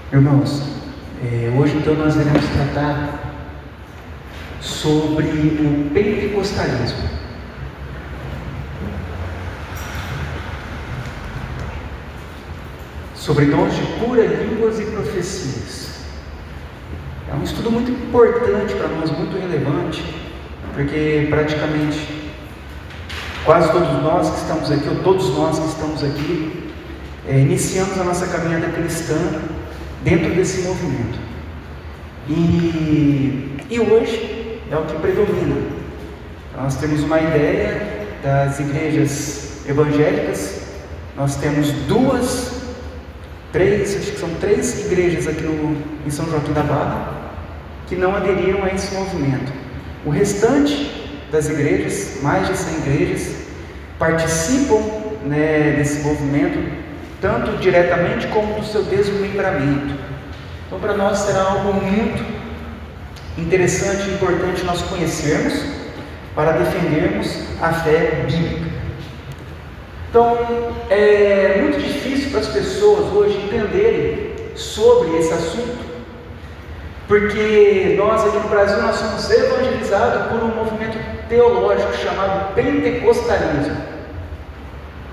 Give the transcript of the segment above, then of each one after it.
Irmãos, hoje então nós iremos tratar sobre o pentecostalismo. Sobre dons de cura, línguas e profecias. É um estudo muito importante para nós, muito relevante, porque praticamente quase todos nós que estamos aqui, ou todos nós que estamos aqui, iniciamos a nossa caminhada cristã dentro desse movimento. E hoje é o que predomina. Nós temos uma ideia das igrejas evangélicas. Nós temos acho que são três igrejas aqui em São Joaquim da Barra que não aderiram a esse movimento. O restante das igrejas, mais de 100 igrejas, participam desse movimento, tanto diretamente como do seu desmembramento. Então, para nós será algo muito interessante e importante nós conhecermos para defendermos a fé bíblica. Então, é muito difícil para as pessoas hoje entenderem sobre esse assunto, porque nós aqui no Brasil nós somos evangelizados por um movimento teológico chamado pentecostalismo.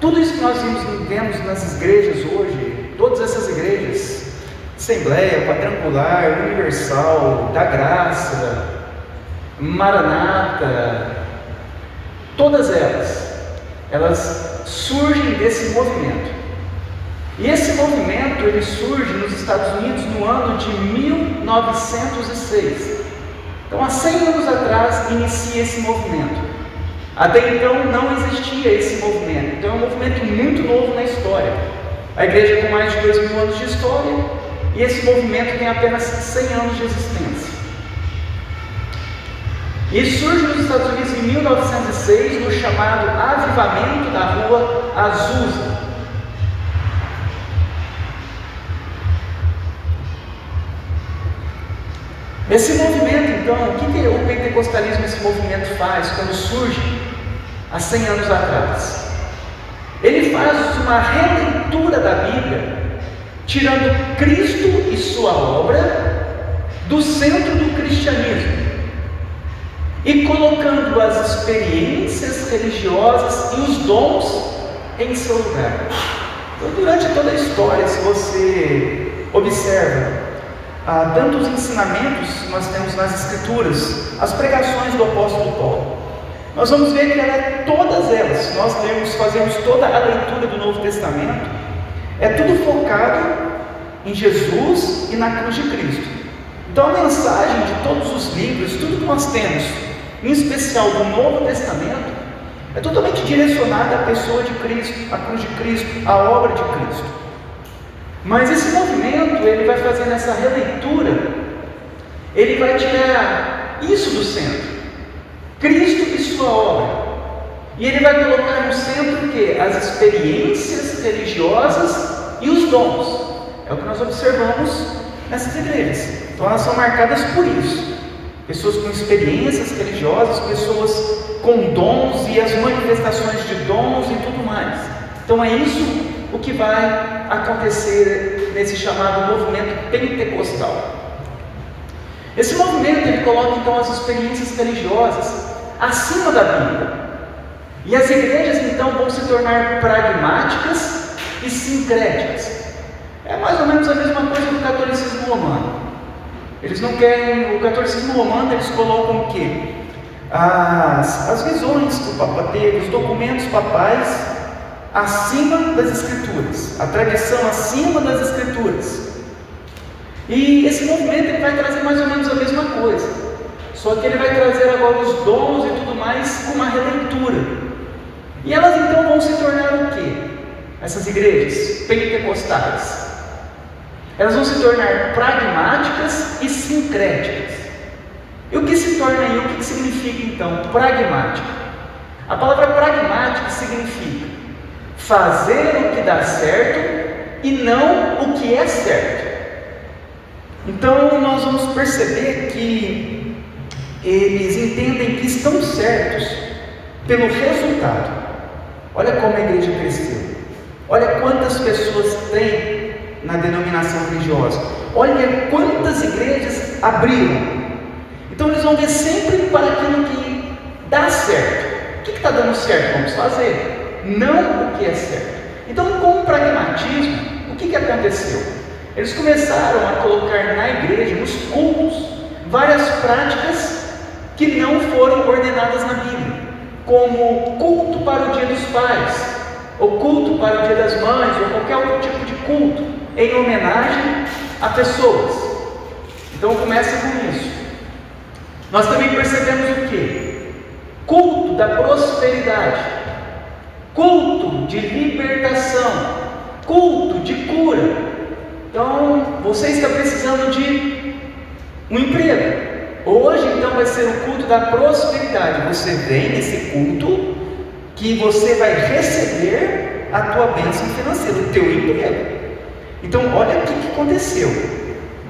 Tudo isso que nós vemos nas igrejas hoje, todas essas igrejas, Assembleia, Quadrangular, Universal, da Graça, Maranata, todas elas surgem desse movimento. E esse movimento ele surge nos Estados Unidos no ano de 1906. Então, há 100 anos atrás inicia esse movimento. Até então não existia esse movimento. Então é um movimento muito novo na história. A igreja tem mais de 2.000 anos de história e esse movimento tem apenas 100 anos de existência. E surge nos Estados Unidos em 1906 no chamado Avivamento da Rua Azusa. Esse movimento, então, o que o pentecostalismo, esse movimento faz quando surge há 100 anos atrás? Ele faz uma releitura da Bíblia, tirando Cristo e sua obra do centro do cristianismo e colocando as experiências religiosas e os dons em seu lugar. Então, durante toda a história, se você observa, tantos ensinamentos que nós temos nas Escrituras, as pregações do apóstolo Paulo, nós vamos ver que todas elas, se nós fazemos toda a leitura do Novo Testamento, é tudo focado em Jesus e na cruz de Cristo. Então a mensagem de todos os livros, tudo que nós temos, em especial do Novo Testamento, é totalmente direcionada à pessoa de Cristo, à cruz de Cristo, à obra de Cristo. Mas esse movimento, ele vai fazendo essa releitura, ele vai tirar isso do centro, Cristo e sua obra, e ele vai colocar no centro o quê? As experiências religiosas e os dons. É o que nós observamos nessas igrejas. Então elas são marcadas por isso, pessoas com experiências religiosas, pessoas com dons e as manifestações de dons e tudo mais. Então é isso o que vai acontecer nesse chamado movimento pentecostal. Esse movimento ele coloca então as experiências religiosas acima da Bíblia, e as igrejas então vão se tornar pragmáticas e sincréticas. É mais ou menos a mesma coisa do catolicismo romano. Eles não querem, o catolicismo romano eles colocam o quê? As visões que o Papa teve, os documentos papais acima das Escrituras, a tradição acima das Escrituras. E esse movimento ele vai trazer mais ou menos a mesma coisa, só que ele vai trazer agora os dons e tudo mais com uma releitura. E elas então vão se tornar o quê? Essas igrejas pentecostais, elas vão se tornar pragmáticas e sincréticas. E o que se torna aí? O que significa então pragmática? A palavra pragmática significa fazer o que dá certo e não o que é certo. Então nós vamos perceber que eles entendem que estão certos pelo resultado. Olha como a igreja cresceu, olha quantas pessoas tem na denominação religiosa. Olha quantas igrejas abriram. Então eles vão ver sempre para aquilo que dá certo. O que está dando certo? Vamos fazer. Não o que é certo. Então, com o pragmatismo, o que aconteceu? Eles começaram a colocar na igreja, nos cultos, várias práticas que não foram ordenadas na Bíblia, como culto para o Dia dos Pais, ou culto para o Dia das Mães, ou qualquer outro tipo de culto, em homenagem a pessoas. Então começa com isso. Nós também percebemos o quê? Culto da prosperidade, culto de libertação, culto de cura. Então, você está precisando de um emprego. Hoje, então, vai ser o culto da prosperidade. Você vem nesse culto que você vai receber a tua bênção financeira, o teu emprego. Então, olha o que aconteceu.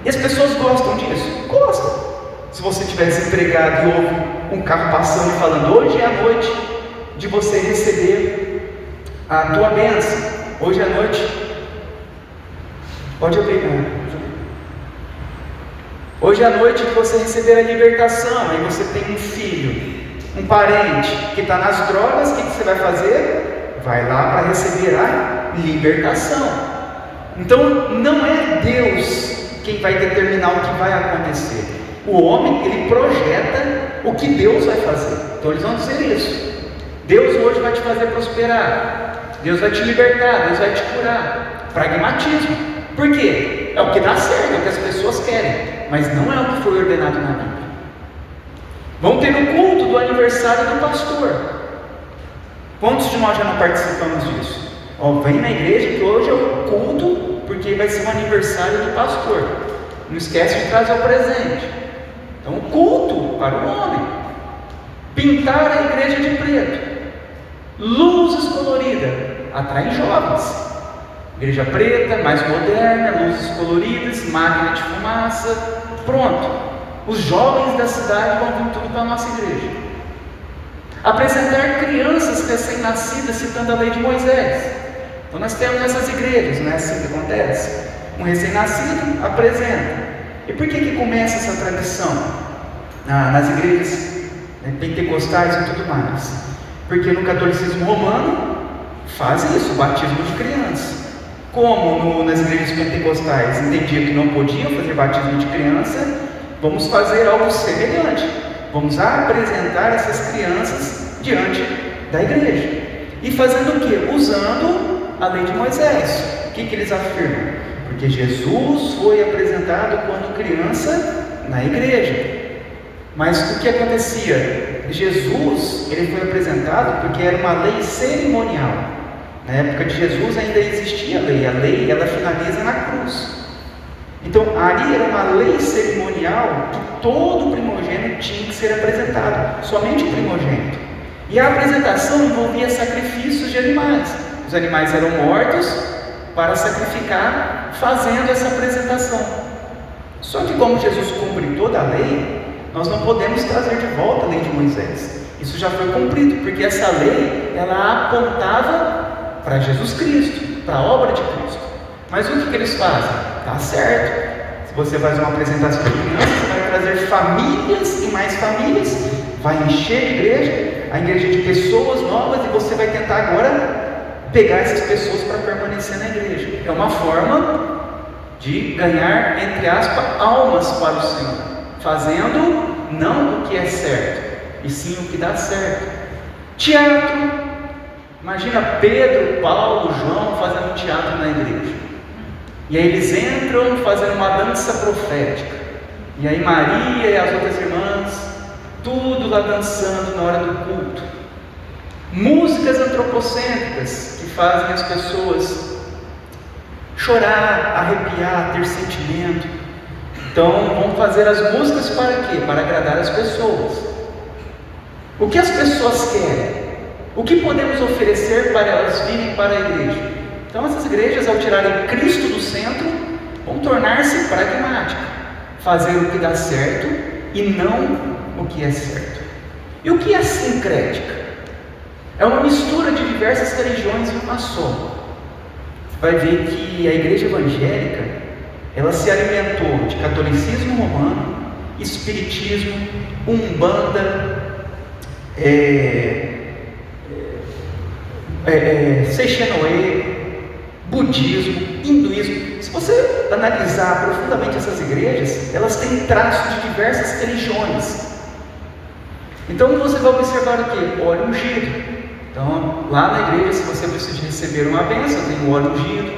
E as pessoas gostam disso? Gostam. Se você estiver desempregado e ouve um carro passando e falando, hoje é a noite de você receber a tua bênção. Hoje é a noite. Pode abrir, né? Hoje é a noite de você receber a libertação. Aí você tem um filho, um parente que está nas drogas, o que você vai fazer? Vai lá para receber a libertação. Então não é Deus quem vai determinar o que vai acontecer. O homem, ele projeta o que Deus vai fazer. Então eles vão dizer isso. Deus hoje vai te fazer prosperar. Deus vai te libertar, Deus vai te curar. Pragmatismo. Por quê? É o que dá certo, é o que as pessoas querem, mas não é o que foi ordenado na Bíblia. Vamos ter o culto do aniversário do pastor. Quantos de nós já não participamos disso? Vem na igreja que hoje é o culto, porque vai ser o aniversário do pastor. Não esquece de trazer o presente. Então, culto para o homem. Pintar a igreja de preto. Luzes coloridas atraem jovens. Igreja preta, mais moderna, luzes coloridas, máquina de fumaça, pronto. Os jovens da cidade vão vir tudo para a nossa igreja. Apresentar crianças recém-nascidas citando a lei de Moisés. Então nós temos essas igrejas, não é assim que acontece? Um recém-nascido apresenta. E por que começa essa tradição? Nas igrejas pentecostais e tudo mais. Porque no catolicismo romano faz isso, o batismo de criança. Como nas igrejas pentecostais entendia que não podiam fazer batismo de criança, vamos fazer algo semelhante. Vamos apresentar essas crianças diante da igreja. E fazendo o quê? Usando a lei de Moisés. O que eles afirmam? Porque Jesus foi apresentado quando criança na igreja. Mas o que acontecia? Jesus, ele foi apresentado porque era uma lei cerimonial. Na época de Jesus ainda existia a lei ela finaliza na cruz. Então ali era uma lei cerimonial que todo primogênito tinha que ser apresentado, somente o primogênito. E a apresentação envolvia sacrifícios de animais. Os animais eram mortos para sacrificar, fazendo essa apresentação. Só que como Jesus cumpre toda a lei, nós não podemos trazer de volta a lei de Moisés. Isso já foi cumprido, porque essa lei, ela apontava para Jesus Cristo, para a obra de Cristo. Mas o que eles fazem? Tá certo. Se você faz uma apresentação de crianças, você vai trazer famílias e mais famílias, vai encher a igreja de pessoas novas, e você vai tentar agora pegar essas pessoas para permanecer na igreja. É uma forma de ganhar, entre aspas, almas para o Senhor, fazendo não o que é certo, e sim o que dá certo. Teatro. Imagina Pedro, Paulo, João fazendo teatro na igreja. E aí eles entram fazendo uma dança profética. E aí Maria e as outras irmãs, tudo lá dançando na hora do culto. Músicas antropocêntricas que fazem as pessoas chorar, arrepiar, ter sentimento. Então vamos fazer as músicas para quê? Para agradar as pessoas. O que as pessoas querem? O que podemos oferecer para elas virem para a igreja? Então essas igrejas, ao tirarem Cristo do centro, vão tornar-se pragmáticas, fazer o que dá certo e não o que é certo. E o que é sincrética? É uma mistura de diversas religiões em uma só. vai ver que a igreja evangélica, ela se alimentou de catolicismo romano, espiritismo, umbanda, Seixenoe, budismo, hinduísmo. Se você analisar profundamente essas igrejas, elas têm traços de diversas religiões. Então você vai observar o que? Óleo ungido. Então, lá na igreja, se você precisa receber uma bênção, tem o óleo ungido.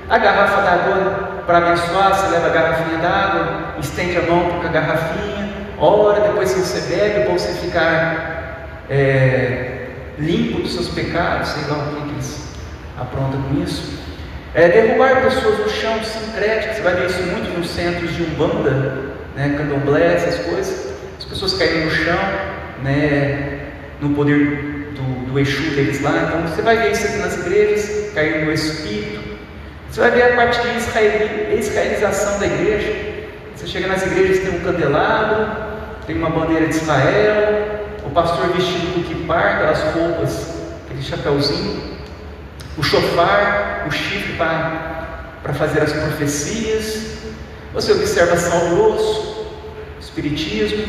A garrafa d'água, para abençoar, você leva a garrafinha d'água, estende a mão com a garrafinha, ora, depois que você bebe, para você ficar limpo dos seus pecados, sei lá o que eles aprontam com isso. Derrubar pessoas no chão, sincrético, você vai ver isso muito nos centros de umbanda, né, candomblé, essas coisas. As pessoas caem no chão, né, no poder do Exu deles lá. Então você vai ver isso aqui nas igrejas, cair no espírito. Você vai ver a parte de israelização da igreja. Você chega nas igrejas, tem um candelabro, tem uma bandeira de Israel, o pastor vestido com kippar, aquelas roupas, aquele chapéuzinho, o shofar, o chifre para fazer as profecias. Você observa sal grosso, espiritismo,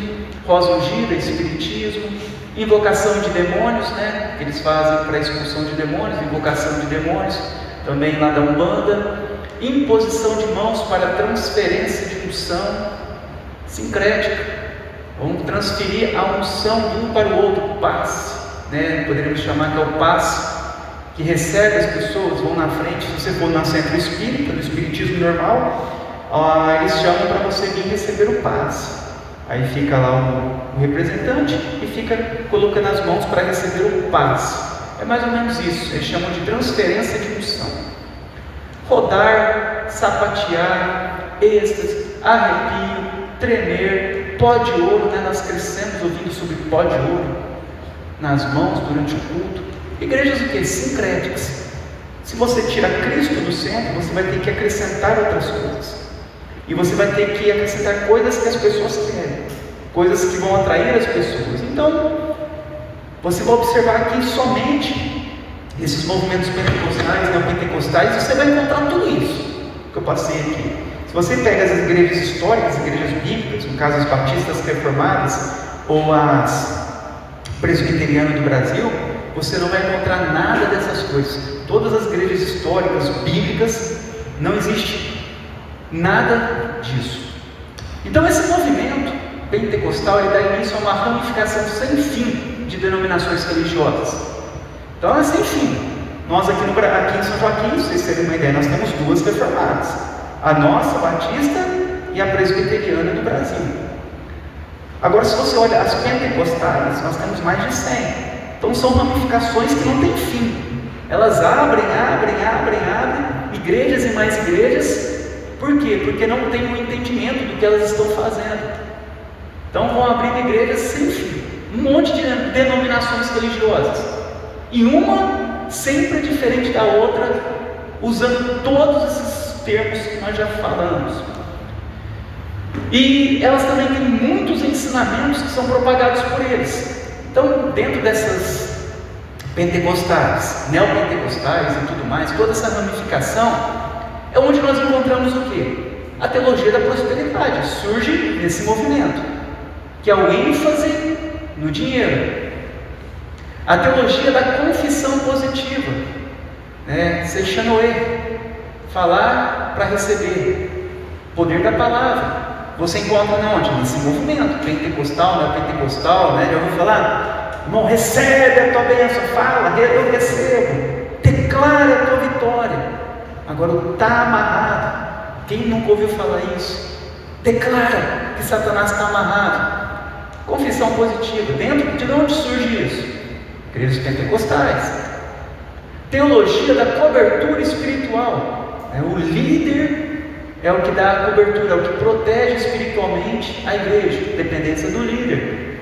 rosa ungida, espiritismo, invocação de demônios, né, que eles fazem para expulsão de demônios, invocação de demônios, também lá da Umbanda, imposição de mãos para transferência de unção sincrética. Vamos transferir a unção de um para o outro, o passe, né, poderíamos chamar que é o passe, que recebe as pessoas, vão na frente. Se você for no centro espírita, no espiritismo normal, eles chamam para você vir receber o passe. Aí fica lá o representante e fica colocando as mãos para receber o passe. É mais ou menos isso, eles chamam de transferência de unção. Rodar, sapatear, êxtase, arrepio, tremer, pó de ouro, né? Nós crescemos ouvindo sobre pó de ouro nas mãos durante o culto. Igrejas o que? Sincréticas. Se você tira Cristo do centro, você vai ter que acrescentar outras coisas. E você vai ter que acrescentar coisas que as pessoas querem, coisas que vão atrair as pessoas. Então, você vai observar aqui somente esses movimentos pentecostais, neopentecostais, você vai encontrar tudo isso que eu passei aqui. Se você pega as igrejas históricas, as igrejas bíblicas, no caso as batistas reformadas ou as presbiterianas do Brasil, você não vai encontrar nada dessas coisas. Todas as igrejas históricas, bíblicas, não existe nada disso. Então esse movimento pentecostal, ele dá início a uma ramificação sem fim de denominações religiosas. Então é sem fim. Nós aqui em São Joaquim, se vocês terem uma ideia, nós temos duas reformadas, a nossa, a batista, e a presbiteriana do Brasil. Agora, se você olha as pentecostais, nós temos mais de 100. Então são ramificações que não têm fim. Elas abrem, igrejas e mais igrejas. Por quê? Porque não tem um entendimento do que elas estão fazendo. Então vão abrindo igrejas sem fim, um monte de denominações religiosas, e uma sempre diferente da outra, usando todos esses termos que nós já falamos. E elas também têm muitos ensinamentos que são propagados por eles. Então, dentro dessas pentecostais, neopentecostais e tudo mais, toda essa ramificação é onde nós encontramos o quê? A teologia da prosperidade surge nesse movimento, que é o ênfase no dinheiro. A teologia da confissão positiva, né? Seixanoe, falar para receber, poder da palavra. Você encontra onde? Nesse movimento pentecostal, neopentecostal, né? Já ouviu falar? Irmão, recebe a tua bênção, fala, eu recebo, declara a tua vitória. Agora está amarrado. Quem nunca ouviu falar isso? Declara que Satanás está amarrado. Confissão positiva. Dentro de onde surge isso? Igrejas pentecostais. Teologia da cobertura espiritual. O líder é o que dá a cobertura, é o que protege espiritualmente a igreja. Dependência do líder.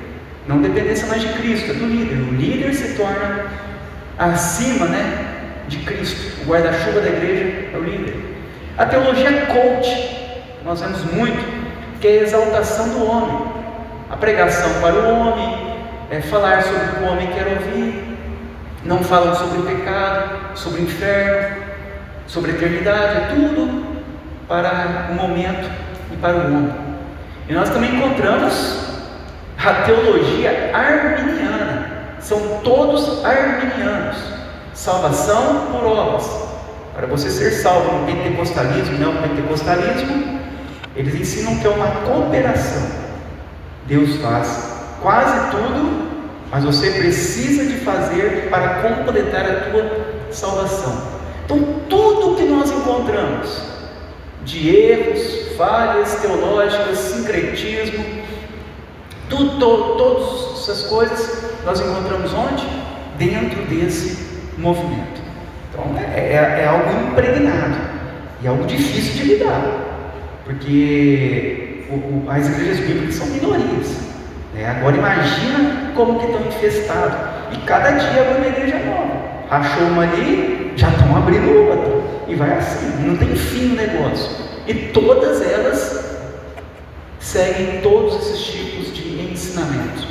Não dependência mais de Cristo, é do líder. O líder se torna acima, né, de Cristo. O guarda-chuva da igreja é o líder. A teologia coach, nós vemos muito, que é a exaltação do homem, a pregação para o homem, falar sobre o que o homem quer ouvir, não falam sobre o pecado, sobre o inferno, sobre a eternidade, é tudo para o momento e para o homem. E nós também encontramos a teologia arminiana, são todos arminianos, salvação por obras. Para você ser salvo no pentecostalismo, neopentecostalismo, eles ensinam que é uma cooperação. Deus faz quase tudo, mas você precisa de fazer para completar a tua salvação. Então, tudo que nós encontramos de erros, falhas teológicas, sincretismo, todas essas coisas nós encontramos onde? Dentro desse movimento. Então é algo impregnado e é algo difícil de lidar, porque as igrejas bíblicas são minorias, né? Agora imagina como que estão infestados, e cada dia vai uma igreja nova, rachou uma ali, já estão abrindo outra, e vai assim, não tem fim o negócio, e todas elas seguem todos esses tipos de ensinamentos.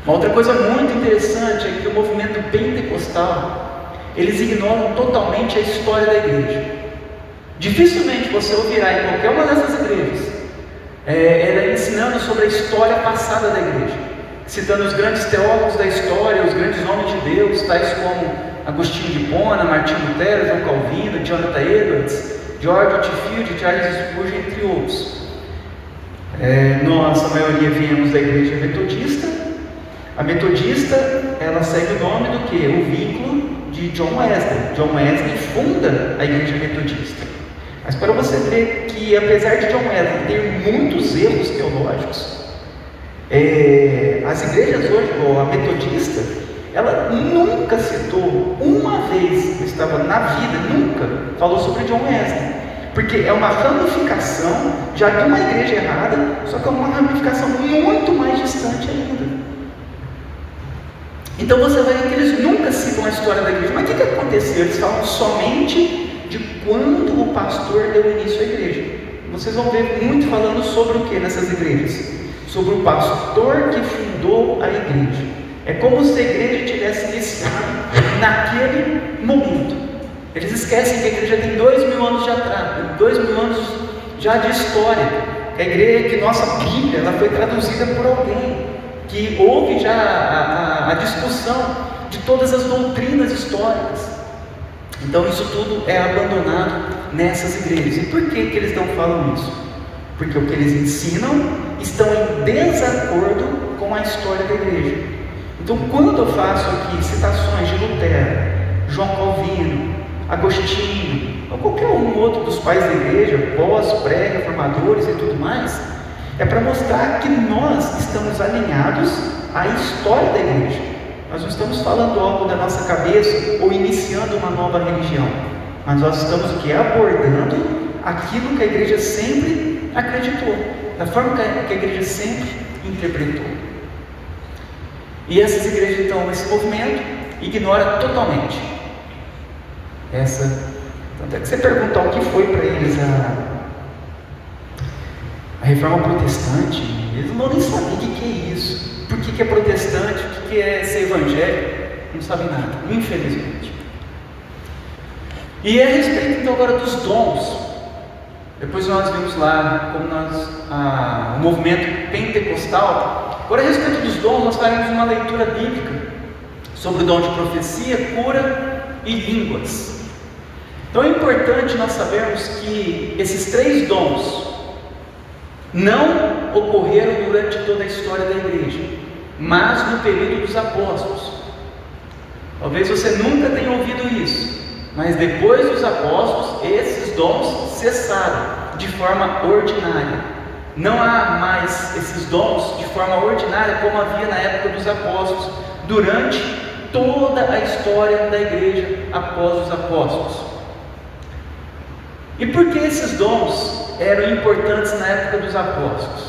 Uma outra coisa muito interessante é que o movimento pentecostal, eles ignoram totalmente a história da igreja. Dificilmente você ouvirá em qualquer uma dessas igrejas ela ensinando sobre a história passada da igreja, citando os grandes teólogos da história, os grandes homens de Deus, tais como Agostinho de Hipona, Martinho Lutero, João Calvino, Jonathan Edwards, George Whitefield, Charles Spurgeon, entre outros. Nós, a maioria, viemos da igreja metodista. A metodista, ela segue o nome do que? O vínculo de John Wesley. John Wesley funda a igreja metodista. Mas para você ver que, apesar de John Wesley ter muitos erros teológicos, as igrejas hoje, ou a metodista, ela nunca citou, uma vez, estava na vida, nunca falou sobre John Wesley, porque é uma ramificação já de uma igreja errada, só que é uma ramificação muito mais distante ainda. Então você vai ver que eles nunca citam a história da igreja. Mas o que aconteceu? Eles falam somente de quando o pastor deu início à igreja. Vocês vão ver muito falando sobre o que nessas igrejas? Sobre o pastor que fundou a igreja. É como se a igreja tivesse iniciado naquele momento. Eles esquecem que a igreja tem 2000 anos de atrás, 2000 anos já de história. A igreja, que nossa Bíblia, ela foi traduzida por alguém, que houve já a discussão de todas as doutrinas históricas. Então isso tudo é abandonado nessas igrejas. E por que eles não falam isso? Porque o que eles ensinam estão em desacordo com a história da igreja. Então quando eu faço aqui citações de Lutero, João Calvino, Agostinho, ou qualquer um outro dos pais da igreja, pós, pré-reformadores e tudo mais, é para mostrar que nós estamos alinhados à história da igreja. Nós não estamos falando algo da nossa cabeça ou iniciando uma nova religião, mas nós estamos o que? Abordando aquilo que a igreja sempre acreditou, da forma que a igreja sempre interpretou. E essas igrejas, então, esse movimento ignora totalmente tanto é que você perguntar o que foi para eles a reforma protestante, eles não vão nem saber o que é isso, por que é protestante, o que é ser evangélico, não sabem nada, infelizmente. E a respeito então agora dos dons, depois nós vimos lá como o movimento pentecostal. Agora a respeito dos dons, nós faremos uma leitura bíblica sobre o dom de profecia, cura e línguas. Então é importante nós sabermos que esses 3 dons não ocorreram durante toda a história da igreja, mas no período dos apóstolos. Talvez você nunca tenha ouvido isso, mas depois dos apóstolos, esses dons cessaram de forma ordinária. Não há mais esses dons de forma ordinária como havia na época dos apóstolos, durante toda a história da igreja após os apóstolos. E por que esses dons eram importantes na época dos apóstolos?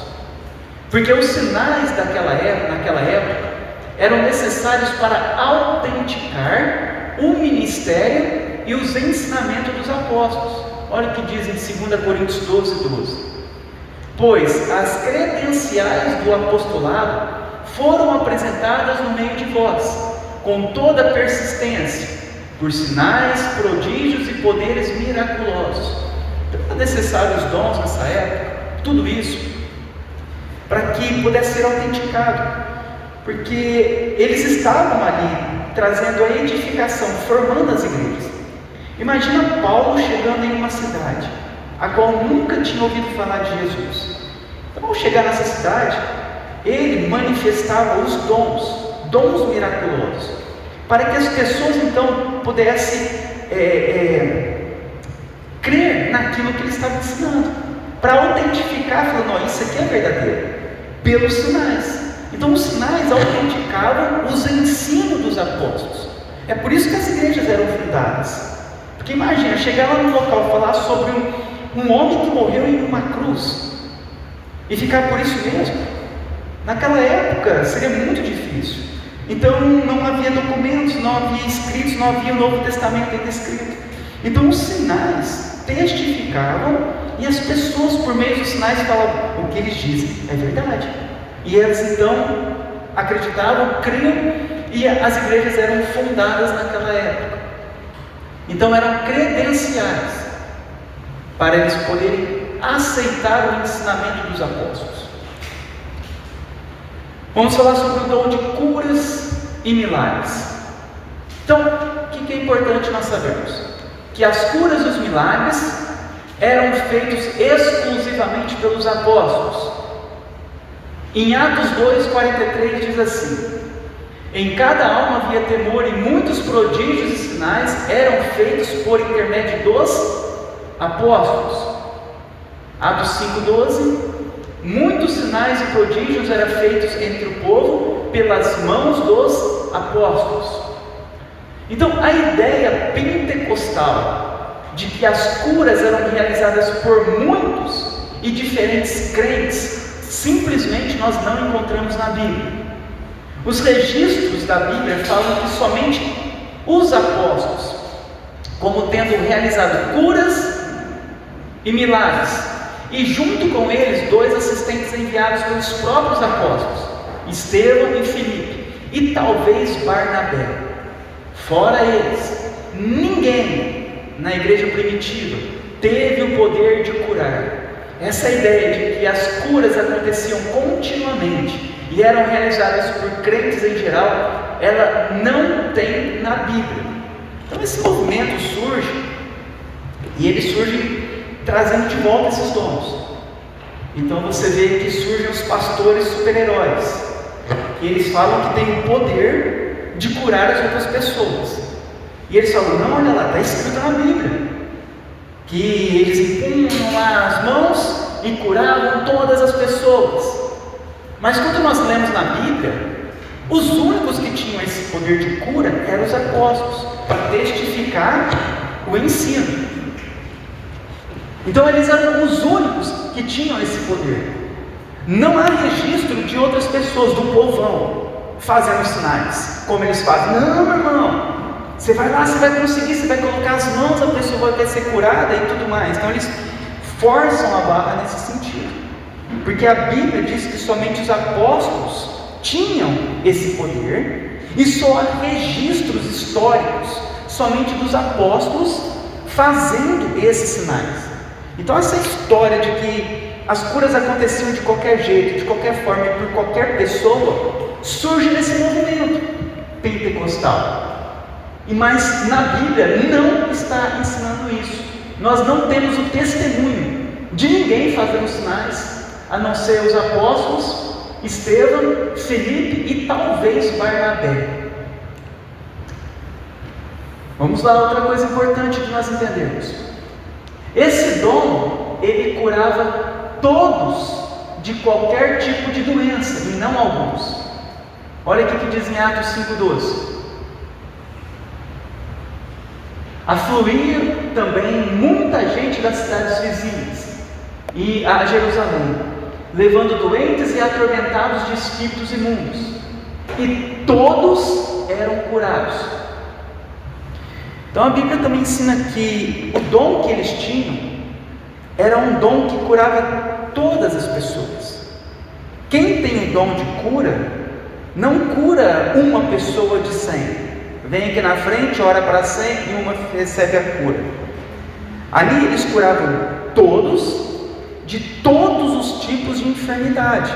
Porque os sinais naquela época eram necessários para autenticar o ministério e os ensinamentos dos apóstolos. Olha o que diz em 2 Coríntios 12:12. Pois as credenciais do apostolado foram apresentadas no meio de vós, com toda persistência, por sinais, prodígios e poderes miraculosos. Então, eram necessários dons nessa época, tudo isso, para que pudesse ser autenticado, porque eles estavam ali trazendo a edificação, formando as igrejas. Imagina Paulo chegando em uma cidade a qual nunca tinha ouvido falar de Jesus. Então, ao chegar nessa cidade, ele manifestava os dons miraculosos, para que as pessoas então pudessem crer naquilo que ele estava ensinando, para autentificar, falando: isso aqui é verdadeiro, pelos sinais. Então os sinais autenticavam os ensinos dos apóstolos. É por isso que as igrejas eram fundadas. Porque imagina, chegar lá no local e falar sobre um homem que morreu em uma cruz e ficar por isso mesmo, naquela época seria muito difícil. Então não havia documentos, não havia escritos, não havia o Novo Testamento ainda escrito. Então os sinais testificavam, e as pessoas, por meio dos sinais, falavam: o que eles dizem é verdade. E elas então acreditavam, criam, e as igrejas eram fundadas naquela época. Então eram credenciais para eles poderem aceitar o ensinamento dos apóstolos. Vamos falar sobre o dom de curas e milagres. Então, o que é importante nós sabermos? Que as curas e os milagres eram feitos exclusivamente pelos apóstolos. Em Atos 2:43 diz assim: em cada alma havia temor, e muitos prodígios e sinais eram feitos por intermédio dos apóstolos. Atos 5:12: muitos sinais e prodígios eram feitos entre o povo pelas mãos dos apóstolos. Então a ideia pentecostal de que as curas eram realizadas por muitos e diferentes crentes, simplesmente nós não encontramos na Bíblia. Os registros da Bíblia falam que somente os apóstolos, como tendo realizado curas e milagres, e junto com eles 2 assistentes enviados pelos próprios apóstolos, Estevão e Filipe, e talvez Barnabé. Fora eles, ninguém na igreja primitiva teve o poder de curar. Essa ideia de que as curas aconteciam continuamente e eram realizadas por crentes em geral, ela não tem na Bíblia. Então esse movimento surge, e ele surge trazendo de volta esses dons. Então você vê que surgem os pastores super-heróis, e eles falam que têm o poder de curar as outras pessoas. E eles falam: não, olha lá, está escrito na Bíblia que eles impunham lá as mãos e curavam todas as pessoas. Mas quando nós lemos na Bíblia, os únicos que tinham esse poder de cura eram os apóstolos, para testificar o ensino. Então eles eram os únicos que tinham esse poder. Não há registro de outras pessoas do povão fazendo sinais como eles fazem. Não, meu irmão, você vai lá, você vai conseguir, você vai colocar as mãos, a pessoa vai ser curada e tudo mais. Então eles forçam a barra nesse sentido, porque a Bíblia diz que somente os apóstolos tinham esse poder, e só há registros históricos somente dos apóstolos fazendo esses sinais. Então essa história de que as curas aconteciam de qualquer jeito, de qualquer forma e por qualquer pessoa, surge nesse movimento pentecostal. Mas na Bíblia não está ensinando isso. Nós não temos o testemunho de ninguém fazendo sinais, a não ser os apóstolos, Estevão, Filipe e talvez Barnabé. Vamos lá, outra coisa importante de nós entendermos. Esse dom, ele curava todos de qualquer tipo de doença, e não alguns. Olha o que diz em Atos 5:12. Afluía também muita gente das cidades vizinhas e a Jerusalém, levando doentes e atormentados de espíritos imundos, e todos eram curados. Então a Bíblia também ensina que o dom que eles tinham era um dom que curava todas as pessoas. Quem tem o dom de cura não cura uma pessoa de 100, vem aqui na frente, ora para 100 e uma recebe a cura. Ali eles curavam todos, de todos os tipos de enfermidade.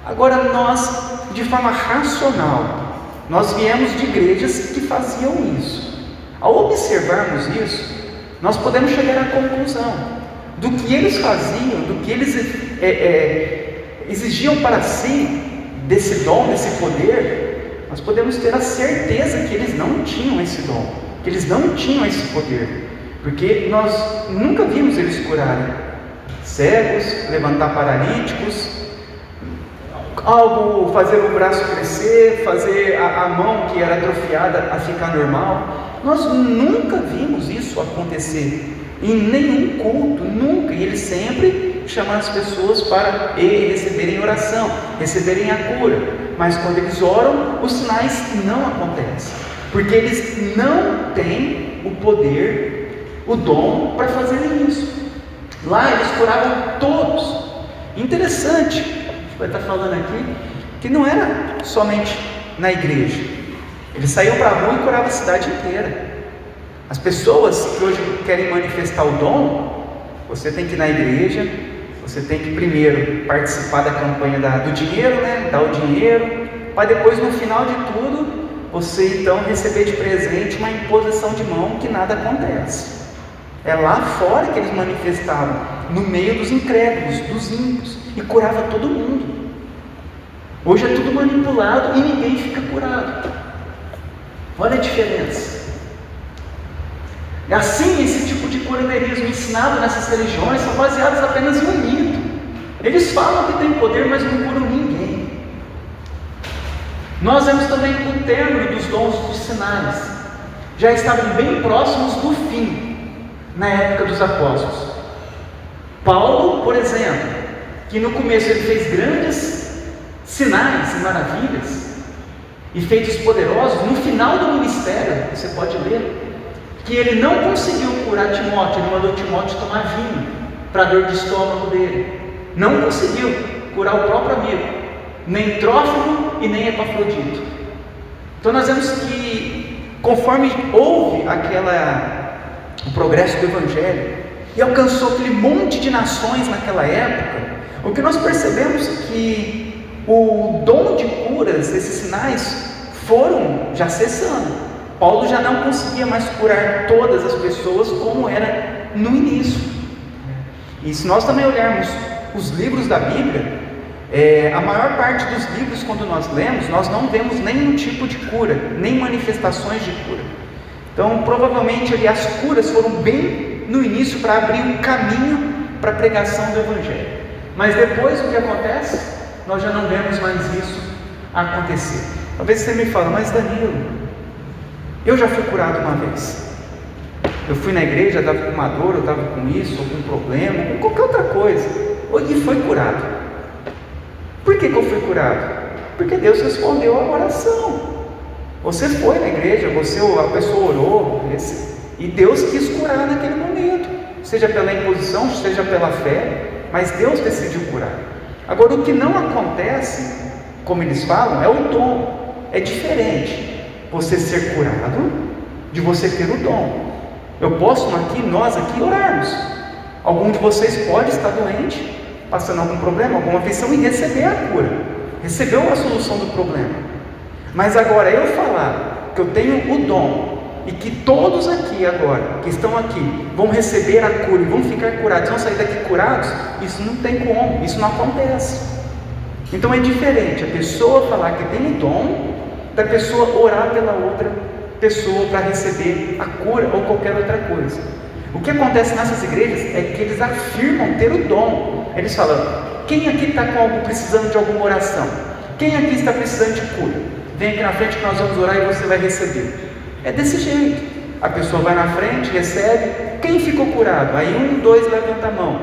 Agora nós, de forma racional, nós viemos de igrejas que faziam isso. Ao observarmos isso, nós podemos chegar à conclusão do que eles faziam, do que eles exigiam para si, desse dom, desse poder. Nós podemos ter a certeza que eles não tinham esse dom, que eles não tinham esse poder, porque nós nunca vimos eles curarem cegos, levantar paralíticos, algo, fazer o braço crescer, fazer a mão que era atrofiada a ficar normal. Nós nunca vimos isso acontecer em nenhum culto, nunca. E eles sempre chamam as pessoas para receberem oração, receberem a cura. Mas quando eles oram, os sinais não acontecem, porque eles não têm o poder, o dom para fazerem isso. Lá eles curavam todos. Interessante, a gente vai estar falando aqui, que não era somente na igreja. Eles saíam para a rua e curavam a cidade inteira. As pessoas que hoje querem manifestar o dom, você tem que ir na igreja, você tem que primeiro participar da campanha do dinheiro, né? Dar o dinheiro, para depois, no final de tudo, você então receber de presente uma imposição de mão que nada acontece. É lá fora que eles manifestavam, no meio dos incrédulos, dos ímpios, e curava todo mundo. Hoje é tudo manipulado e ninguém fica curado. Olha a diferença. E assim, esse tipo de curanderismo ensinado nessas religiões são baseados apenas em um mito. Eles falam que tem poder, mas não curam ninguém. Nós vemos também o término dos dons dos sinais. Já estavam bem próximos do fim, na época dos apóstolos. Paulo, por exemplo, que no começo ele fez grandes sinais e maravilhas e feitos poderosos, no final do ministério, você pode ler, que ele não conseguiu curar Timóteo. Ele mandou Timóteo tomar vinho para a dor de estômago dele. Não conseguiu curar o próprio amigo, nem Trófimo e nem Epafrodito. Então nós vemos que, conforme houve o progresso do Evangelho e alcançou aquele monte de nações naquela época, o que nós percebemos é que o dom de curas, esses sinais, foram já cessando. Paulo já não conseguia mais curar todas as pessoas como era no início. E se nós também olharmos os livros da Bíblia, a maior parte dos livros, quando nós lemos, nós não vemos nenhum tipo de cura, nem manifestações de cura. Então, provavelmente ali as curas foram bem no início para abrir um caminho para a pregação do Evangelho. Mas depois o que acontece? Nós já não vemos mais isso acontecer. Talvez você me fale, mas Danilo, eu já fui curado uma vez. Eu fui na igreja, estava com uma dor, eu estava com isso, ou com um problema, com qualquer outra coisa, e foi curado. Por que eu fui curado? Porque Deus respondeu a oração. Você foi na igreja, a pessoa orou, e Deus quis curar naquele momento, seja pela imposição, seja pela fé, mas Deus decidiu curar. Agora, o que não acontece, como eles falam, é o dom. É diferente você ser curado de você ter o dom. Eu posso nós aqui orarmos. Algum de vocês pode estar doente, passando algum problema, alguma aflição, e receber a cura, recebeu a solução do problema. Mas agora eu falar que eu tenho o dom e que todos aqui agora, que estão aqui, vão receber a cura e vão ficar curados, vão sair daqui curados, isso não tem como, isso não acontece. Então é diferente a pessoa falar que tem o dom, da pessoa orar pela outra pessoa para receber a cura ou qualquer outra coisa. O que acontece nessas igrejas é que eles afirmam ter o dom. Eles falam, quem aqui está com algo, precisando de alguma oração? Quem aqui está precisando de cura? Vem aqui na frente que nós vamos orar e você vai receber. É desse jeito. A pessoa vai na frente, recebe. Quem ficou curado? Aí 1, 2, levanta a mão.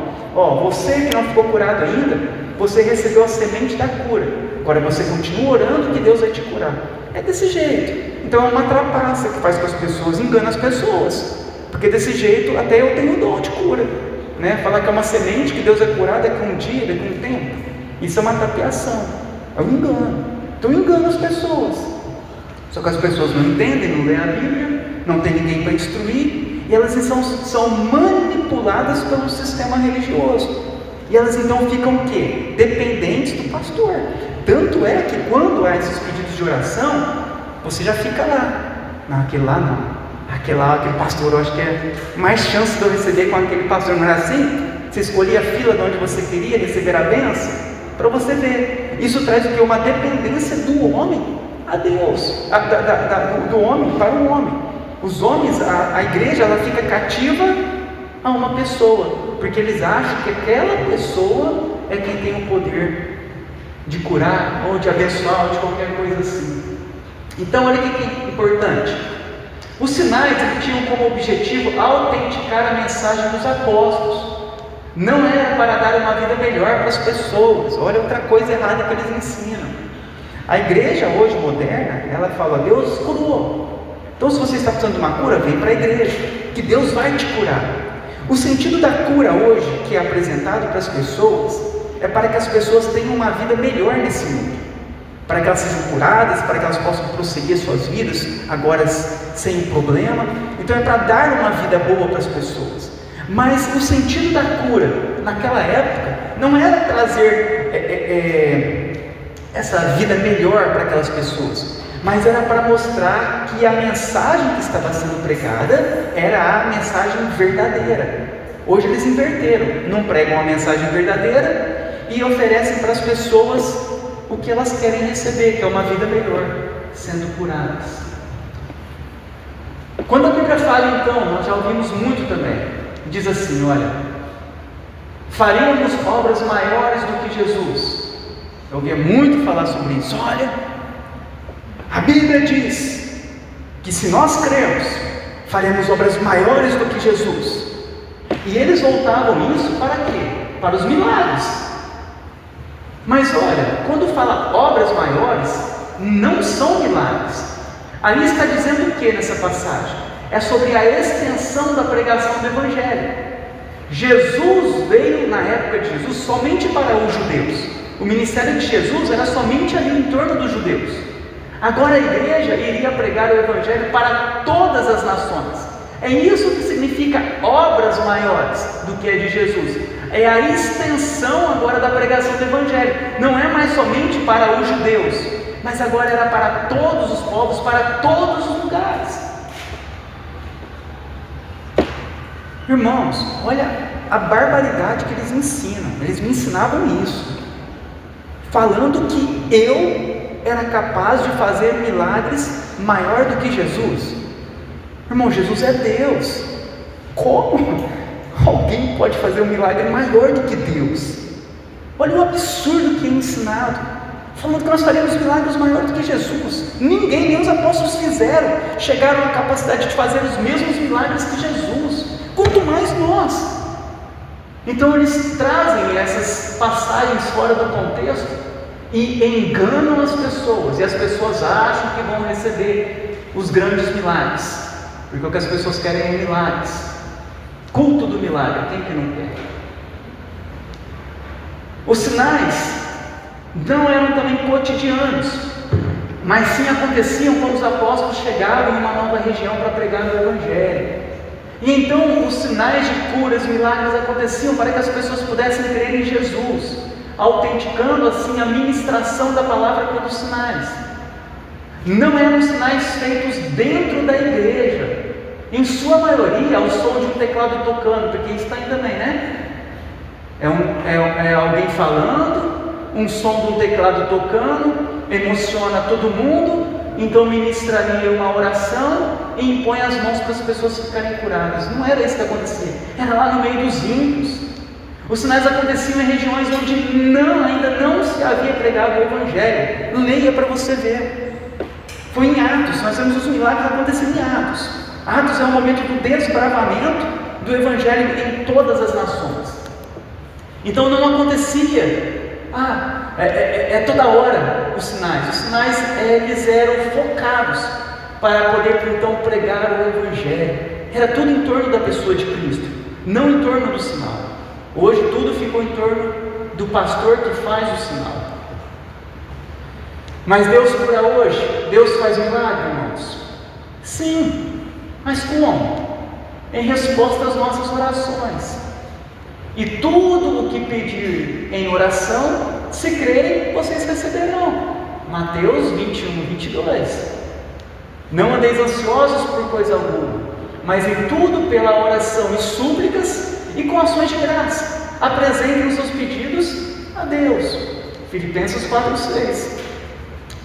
Você que não ficou curado ainda, você recebeu a semente da cura. Agora você continua orando que Deus vai te curar. É desse jeito. Então é uma trapaça que faz com as pessoas, engana as pessoas. Porque desse jeito até eu tenho o dom de cura, né? Falar que é uma semente, que Deus é curar daqui a um dia, daqui a um tempo, isso é uma tapeação, é um engano. Então engana as pessoas. Só que as pessoas não entendem, não lêem a Bíblia, não tem ninguém para instruir, e elas são manipuladas pelo sistema religioso. E elas então ficam o quê? Dependentes do pastor. Tanto é que quando há esses pedidos de oração, você já fica lá. Não, aquele lá não. Aquele pastor, eu acho que é mais chance de eu receber com aquele pastor. Não era assim? Você escolhia a fila de onde você queria receber a bênção, para você ver. Isso traz o quê? Uma dependência do homem a Deus, do homem para o homem. Os homens, a igreja, ela fica cativa a uma pessoa, porque eles acham que aquela pessoa é quem tem o poder de curar, ou de abençoar, ou de qualquer coisa assim. Então, olha o que é importante. Os sinais tinham como objetivo autenticar a mensagem dos apóstolos. Não era para dar uma vida melhor para as pessoas. Olha outra coisa errada que eles ensinam. A igreja hoje moderna, ela fala: Deus curou. Então, se você está precisando de uma cura, vem para a igreja, que Deus vai te curar. O sentido da cura hoje, que é apresentado para as pessoas, é para que as pessoas tenham uma vida melhor nesse mundo, para que elas sejam curadas, para que elas possam prosseguir suas vidas agora sem problema. Então é para dar uma vida boa para as pessoas. Mas o sentido da cura naquela época não era trazer essa vida melhor para aquelas pessoas, mas era para mostrar que a mensagem que estava sendo pregada era a mensagem verdadeira. Hoje eles inverteram, não pregam a mensagem verdadeira e oferecem para as pessoas o que elas querem receber, que é uma vida melhor, sendo curadas. Quando a Bíblia fala, então, nós já ouvimos muito também, diz assim: olha, faríamos obras maiores do que Jesus. Eu ouvia muito falar sobre isso. Olha, a Bíblia diz que se nós cremos, faremos obras maiores do que Jesus. E eles voltavam isso para quê? Para os milagres. Mas olha, quando fala obras maiores, não são milagres. Ali está dizendo o que nessa passagem? É sobre a extensão da pregação do Evangelho. Jesus veio na época de Jesus somente para os judeus. O ministério de Jesus era somente ali em torno dos judeus. Agora a igreja iria pregar o Evangelho para todas as nações. É isso que significa obras maiores do que a de Jesus. É a extensão agora da pregação do Evangelho. Não é mais somente para os judeus, mas agora era para todos os povos, para todos os lugares. Irmãos, olha a barbaridade que eles ensinam. Eles me ensinavam isso, falando que eu era capaz de fazer milagres maior do que Jesus. Irmão, Jesus é Deus. Como alguém pode fazer um milagre maior do que Deus? Olha o absurdo que é ensinado, falando que nós faremos milagres maiores do que Jesus. Ninguém, nem os apóstolos fizeram, chegaram à capacidade de fazer os mesmos milagres que Jesus, quanto mais nós. Então eles trazem essas passagens fora do contexto e enganam as pessoas, e as pessoas acham que vão receber os grandes milagres, porque o que as pessoas querem é milagres. Culto do milagre, quem que não quer? Os sinais não eram também cotidianos, mas sim aconteciam quando os apóstolos chegavam em uma nova região para pregar o Evangelho. E então os sinais de curas, milagres aconteciam para que as pessoas pudessem crer em Jesus, autenticando assim a ministração da palavra pelos sinais. Não eram sinais feitos dentro da igreja, em sua maioria ao som de um teclado tocando, porque isso está aí também, né? É alguém falando, um som de um teclado tocando, emociona todo mundo, então ministraria uma oração e impõe as mãos para as pessoas ficarem curadas. Não era isso que acontecia, era lá no meio dos ímpios. Os sinais aconteciam em regiões onde ainda não se havia pregado o Evangelho. Leia para você ver. Foi em Atos, nós vemos os milagres acontecendo em Atos. Atos é o momento do desbravamento do Evangelho em todas as nações. Então não acontecia toda hora os sinais. Os sinais eles eram focados para poder então pregar o Evangelho. Era tudo em torno da pessoa de Cristo, não em torno do sinal. Hoje tudo ficou em torno do pastor que faz o sinal. Mas Deus cura hoje? Deus faz milagre, irmãos? Sim, mas como? Em resposta às nossas orações. E tudo o que pedir em oração, se crerem, vocês receberão. Mateus 21, 22. Não andeis ansiosos por coisa alguma, mas em tudo pela oração e súplicas e com ações de graça, apresentem os seus pedidos a Deus. Filipenses 4:6.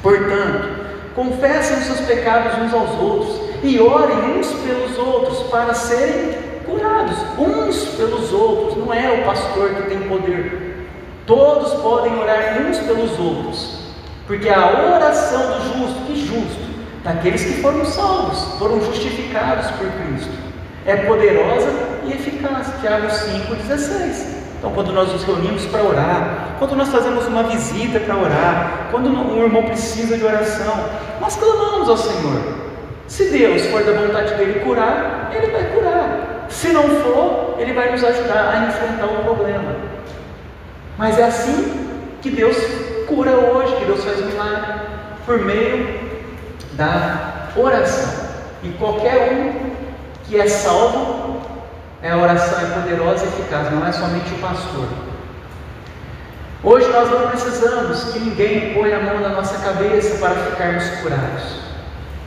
Portanto, confessem os seus pecados uns aos outros e orem uns pelos outros para serem curados. Uns pelos outros, não é o pastor que tem poder. Todos podem orar uns pelos outros, porque a oração do justo, que justo? Daqueles que foram salvos, foram justificados por Cristo, é poderosa e eficaz. Tiago 5,16. Então, quando nós nos reunimos para orar, quando nós fazemos uma visita para orar, quando um irmão precisa de oração, nós clamamos ao Senhor. Se Deus for da vontade dele curar, Ele vai curar. Se não for, Ele vai nos ajudar a enfrentar o problema. Mas é assim que Deus cura hoje, que Deus faz milagre, por meio da oração. E qualquer um que é salvo, a oração é poderosa e eficaz, não é somente o pastor. Hoje nós não precisamos que ninguém ponha a mão na nossa cabeça para ficarmos curados,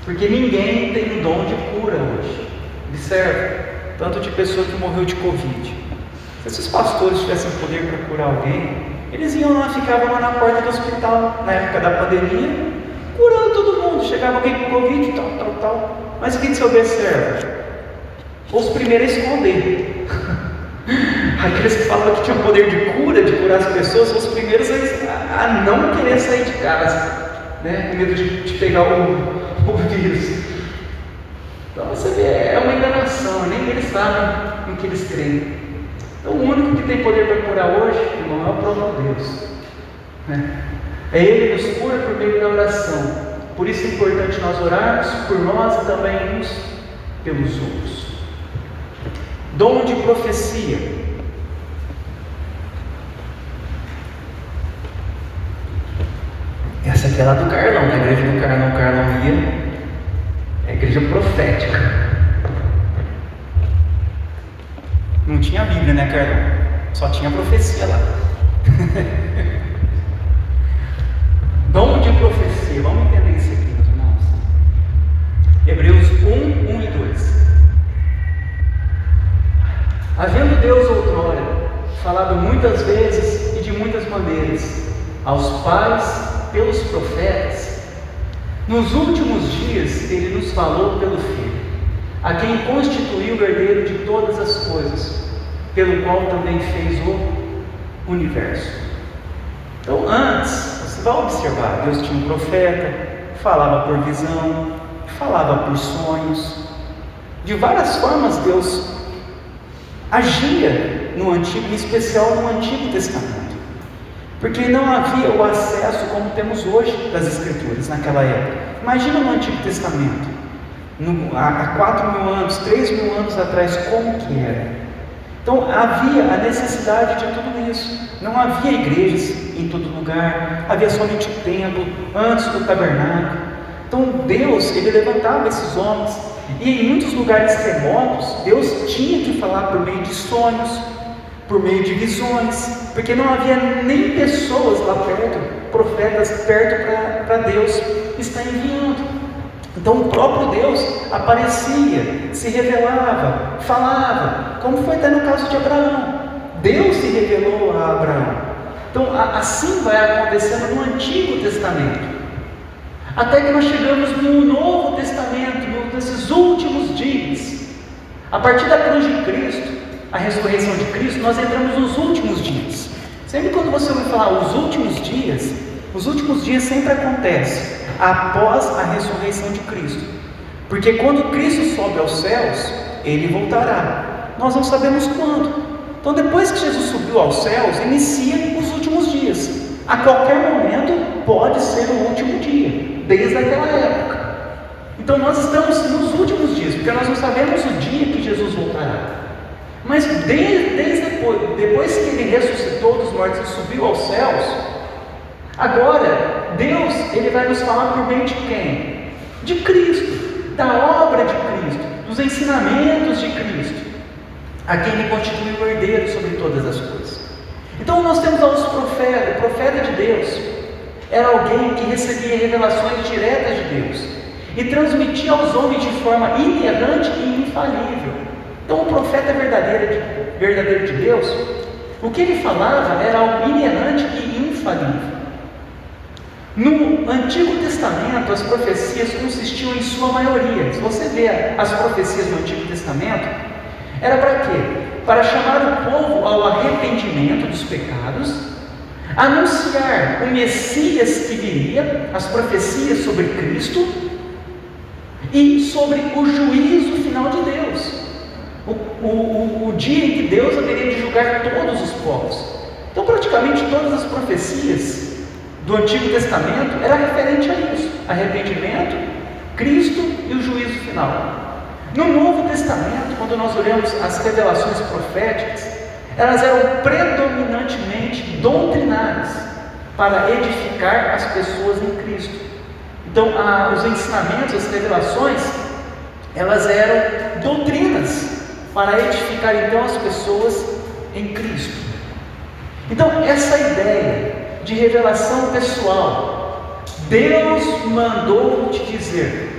porque ninguém tem o dom de cura hoje. Observe, tanto de pessoa que morreu de Covid. Se esses pastores tivessem poder para curar alguém, eles iam lá, ficavam lá na porta do hospital, na época da pandemia, curando todo mundo. Chegava alguém com Covid, tal. Mas o que você observa? Os primeiros a esconder. Aqueles que falavam que tinham poder de cura, de curar as pessoas, são os primeiros a não querer sair de casa, né? Com medo de pegar o vírus. Então você vê, é uma enganação, nem eles sabem no que eles creem. Então o único que tem poder para curar hoje, irmão, é o próprio Deus, né? É Ele que nos cura por meio da oração. Por isso é importante nós orarmos por nós e também uns pelos outros. Dom de profecia. Essa aqui é lá do Carlão, na igreja do Carlão. O Carlão ia, é a igreja profética. Não tinha Bíblia, né, Carlão? Só tinha profecia lá. Dom de profecia, vamos entender isso aqui, meus irmãos. Hebreus 1, 1 e 2. Havendo Deus outrora falado muitas vezes e de muitas maneiras aos pais pelos profetas, nos últimos dias Ele nos falou pelo Filho, a quem constituiu o herdeiro de todas as coisas, pelo qual também fez o universo. Então antes, você vai observar, Deus tinha um profeta, falava por visão, falava por sonhos. De várias formas Deus agia no Antigo, em especial no Antigo Testamento, porque não havia o acesso como temos hoje das Escrituras naquela época. Imagina no Antigo Testamento, há 4.000 anos, 3.000 anos atrás, como que era. Então havia a necessidade de tudo isso. Não havia igrejas em todo lugar, havia somente o templo antes do tabernáculo. Então Deus, Ele levantava esses homens, e em muitos lugares remotos Deus tinha que falar por meio de sonhos, por meio de visões, porque não havia nem pessoas lá perto, profetas perto para Deus estar enviando. Então o próprio Deus aparecia, se revelava, falava, como foi até no caso de Abraão. Deus se revelou a Abraão. Então assim vai acontecendo no Antigo Testamento, até que nós chegamos no Novo Testamento, nesses últimos dias. A partir da cruz de Cristo, a ressurreição de Cristo, nós entramos nos últimos dias. Sempre quando você ouve falar os últimos dias sempre acontece após a ressurreição de Cristo, porque quando Cristo sobe aos céus, Ele voltará. Nós não sabemos quando. Então depois que Jesus subiu aos céus, inicia os últimos dias. A qualquer momento pode ser o último dia, desde aquela época. Então nós estamos nos últimos dias, porque nós não sabemos o dia que Jesus voltará. Mas depois que Ele ressuscitou dos mortos e subiu aos céus, Agora, Deus, Ele vai nos falar por meio de quem? De Cristo, da obra de Cristo, dos ensinamentos de Cristo, a quem Ele constitui o herdeiro sobre todas as coisas. Então nós temos os profetas. O profeta de Deus era alguém que recebia revelações diretas de Deus e transmitia aos homens de forma inerrante e infalível. Então o profeta verdadeiro de Deus, o que ele falava era algo inerrante e infalível. No Antigo Testamento, as profecias consistiam em sua maioria. Se você vê as profecias do Antigo Testamento, era para quê? Para chamar o povo ao arrependimento dos pecados, anunciar o Messias que viria, as profecias sobre Cristo e sobre o juízo final de Deus, o dia em que Deus haveria de julgar todos os povos. Então praticamente todas as profecias do Antigo Testamento era referente a isso: arrependimento, Cristo e o juízo final. No Novo Testamento, quando nós olhamos as revelações proféticas, elas eram predominantemente doutrinárias, para edificar as pessoas em Cristo. Então os ensinamentos, as revelações, elas eram doutrinas para edificar então as pessoas em Cristo. Então essa ideia de revelação pessoal, Deus mandou te dizer,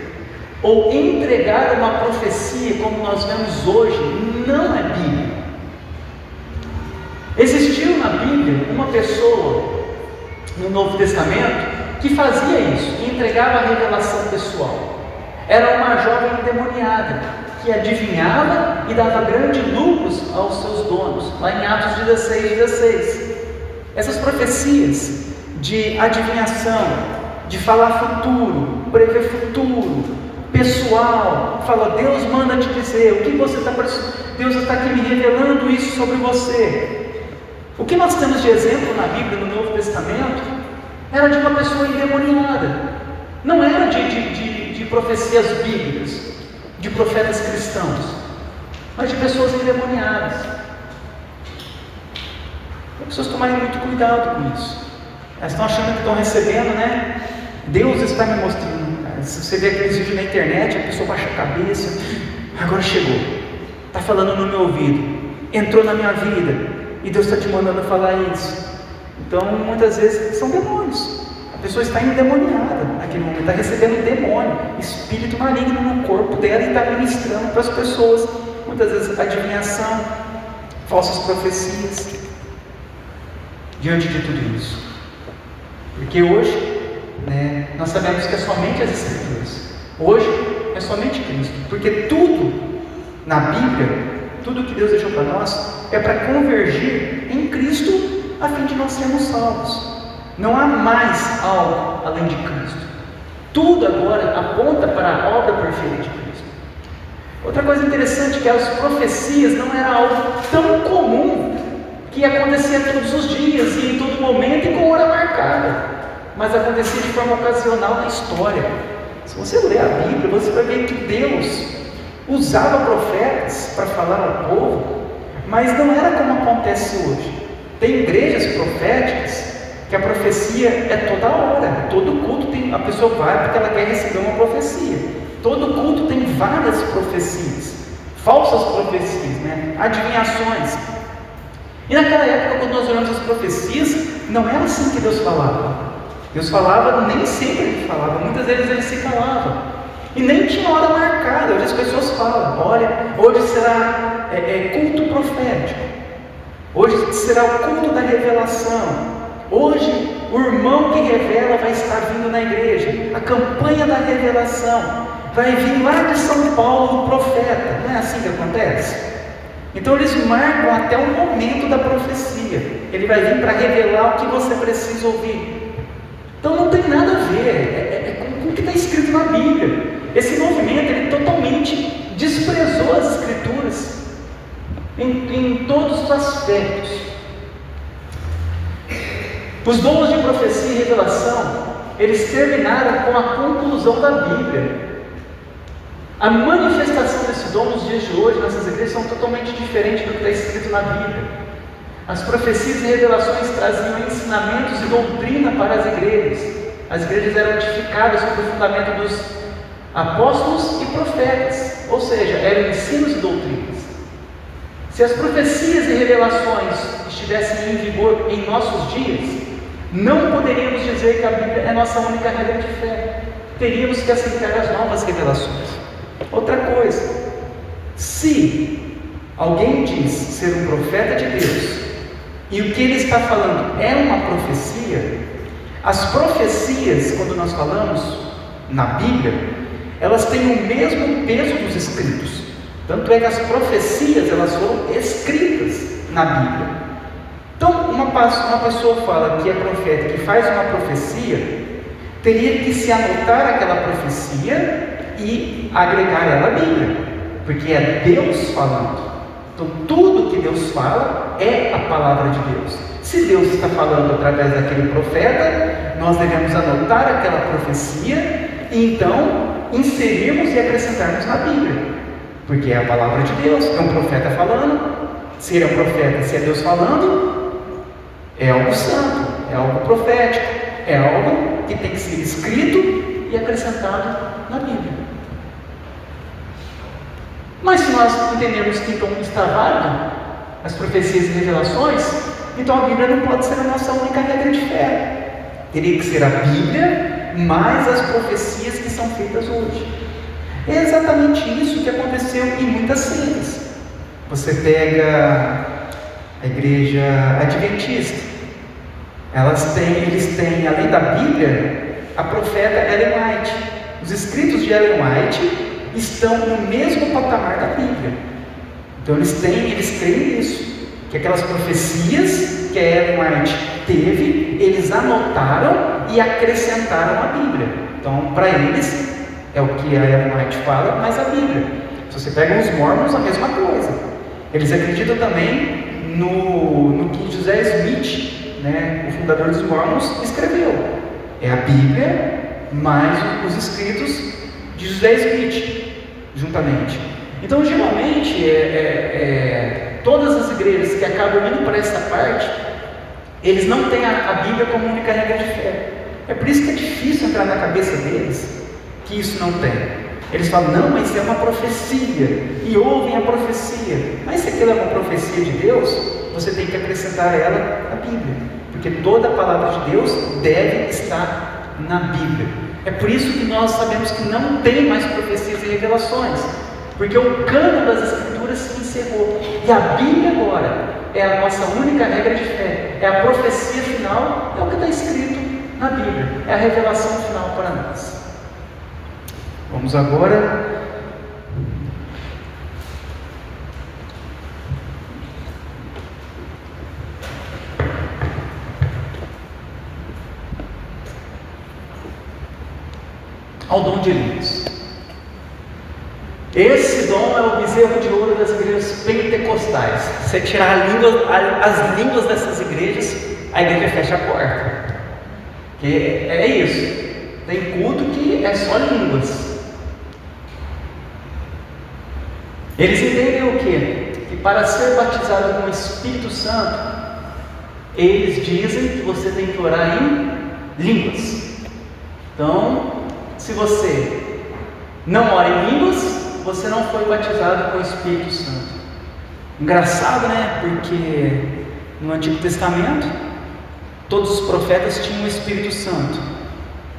ou entregar uma profecia como nós vemos hoje, não é Bíblia. Existiu na Bíblia uma pessoa no Novo Testamento que fazia isso, que entregava a revelação pessoal. Era uma jovem endemoniada que adivinhava e dava grandes lucros aos seus donos, lá em Atos 16:16. Essas profecias de adivinhação, de falar futuro, prever futuro, pessoal, fala, Deus manda te dizer, o que você está precisando, Deus está aqui me revelando isso sobre você. O que nós temos de exemplo na Bíblia, no Novo Testamento, era de uma pessoa endemoniada. Não era de profecias bíblicas, de profetas cristãos, mas de pessoas endemoniadas. As pessoas tomarem muito cuidado com isso. Elas estão achando que estão recebendo, né? Deus está me mostrando. Se você vê aqueles vídeos na internet, a pessoa baixa a cabeça, agora chegou, está falando no meu ouvido, entrou na minha vida, e Deus está te mandando falar isso. Então muitas vezes são demônios. A pessoa está endemoniada naquele momento, está recebendo demônio, espírito maligno no corpo dela, e está ministrando para as pessoas, muitas vezes adivinhação, falsas profecias, diante de tudo isso. Porque hoje, nós sabemos que é somente as Escrituras. Hoje é somente Cristo, porque tudo na Bíblia, tudo que Deus deixou para nós, é para convergir em Cristo, a fim de nós sermos salvos. Não há mais algo além de Cristo. Tudo agora aponta para a obra perfeita de Cristo. Outra coisa interessante é que as profecias não era algo tão comum, que acontecia todos os dias e em todo momento e com hora marcada, mas acontecia de forma ocasional na história. Se você ler a Bíblia, você vai ver que Deus usava profetas para falar ao povo, mas não era como acontece hoje. Tem igrejas proféticas que a profecia é toda hora, todo culto a pessoa vai porque ela quer receber uma profecia. Todo culto tem várias profecias, falsas profecias, adivinhações. E naquela época, quando nós olhamos as profecias, não era assim que Deus falava. Deus falava, nem sempre Ele falava, muitas vezes Ele se calava, e nem tinha hora marcada. Hoje as pessoas falam, olha, hoje será culto profético, hoje será o culto da revelação, hoje o irmão que revela vai estar vindo na igreja, a campanha da revelação, vai vir lá de São Paulo o profeta. Não é assim que acontece? Então eles marcam até o momento da profecia, ele vai vir para revelar o que você precisa ouvir. Então não tem nada a ver, com o que está escrito na Bíblia. Esse movimento, ele totalmente desprezou as Escrituras, em todos os aspectos. Os dons de profecia e revelação, eles terminaram com a conclusão da Bíblia. A manifestação desse dom nos dias de hoje, nessas igrejas, são totalmente diferentes do que está escrito na Bíblia. As profecias e revelações traziam ensinamentos e doutrina para as igrejas. As igrejas eram edificadas sobre o fundamento dos apóstolos e profetas, ou seja, eram ensinos e doutrinas. Se as profecias e revelações estivessem em vigor em nossos dias, não poderíamos dizer que a Bíblia é nossa única regra de fé. Teríamos que aceitar as novas revelações. Outra coisa, se alguém diz ser um profeta de Deus e o que ele está falando é uma profecia, as profecias, quando nós falamos na Bíblia, elas têm o mesmo peso dos escritos. Tanto é que as profecias, elas foram escritas na Bíblia. Então, uma pessoa fala que é profeta, que faz uma profecia, teria que se anotar aquela profecia e agregar ela à Bíblia, porque é Deus falando. Então, tudo que Deus fala é a palavra de Deus. Se Deus está falando através daquele profeta, nós devemos anotar aquela profecia e então inserirmos e acrescentarmos na Bíblia, porque é a palavra de Deus, é um profeta falando. Se ele é um profeta, se é Deus falando, é algo santo, é algo profético, é algo que tem que ser escrito e acrescentado na Bíblia. Mas se nós entendemos que então está válido as profecias e revelações, então a Bíblia não pode ser a nossa única regra de fé. Teria que ser a Bíblia mais as profecias que são feitas hoje. É exatamente isso que aconteceu em muitas seitas. Você pega a igreja adventista, eles têm, além da Bíblia, a profeta Ellen White. Os escritos de Ellen White estão no mesmo patamar da Bíblia. Então eles creem nisso, que aquelas profecias que a Ellen White teve, eles anotaram e acrescentaram à Bíblia. Então, para eles, é o que a Ellen White fala, mas a Bíblia. Se você pega os mormons, a mesma coisa. Eles acreditam também no que José Smith, o fundador dos mormons, escreveu. É a Bíblia mais os escritos de José Smith, juntamente. Então, geralmente, todas as igrejas que acabam indo para essa parte, eles não têm a Bíblia como única regra de fé. É por isso que é difícil entrar na cabeça deles que isso não tem. Eles falam, não, mas isso é uma profecia, e ouvem a profecia. Mas se aquilo é uma profecia de Deus, você tem que acrescentar ela à Bíblia, porque toda a palavra de Deus deve estar na Bíblia. É por isso que nós sabemos que não tem mais profecias e revelações, porque o cânon das Escrituras se encerrou, e a Bíblia agora é a nossa única regra de fé, é a profecia final, é o que está escrito na Bíblia, é a revelação final para nós. Vamos agora ao dom de línguas. Esse dom é o bezerro de ouro das igrejas pentecostais. Você tirar as línguas dessas igrejas, a igreja fecha a porta. Porque é isso. Tem culto que é só línguas. Eles entendem o quê? Que para ser batizado com o Espírito Santo, eles dizem que você tem que orar em línguas. Então, se você não ora em línguas, você não foi batizado com o Espírito Santo. Engraçado, né? Porque no Antigo Testamento, todos os profetas tinham o Espírito Santo,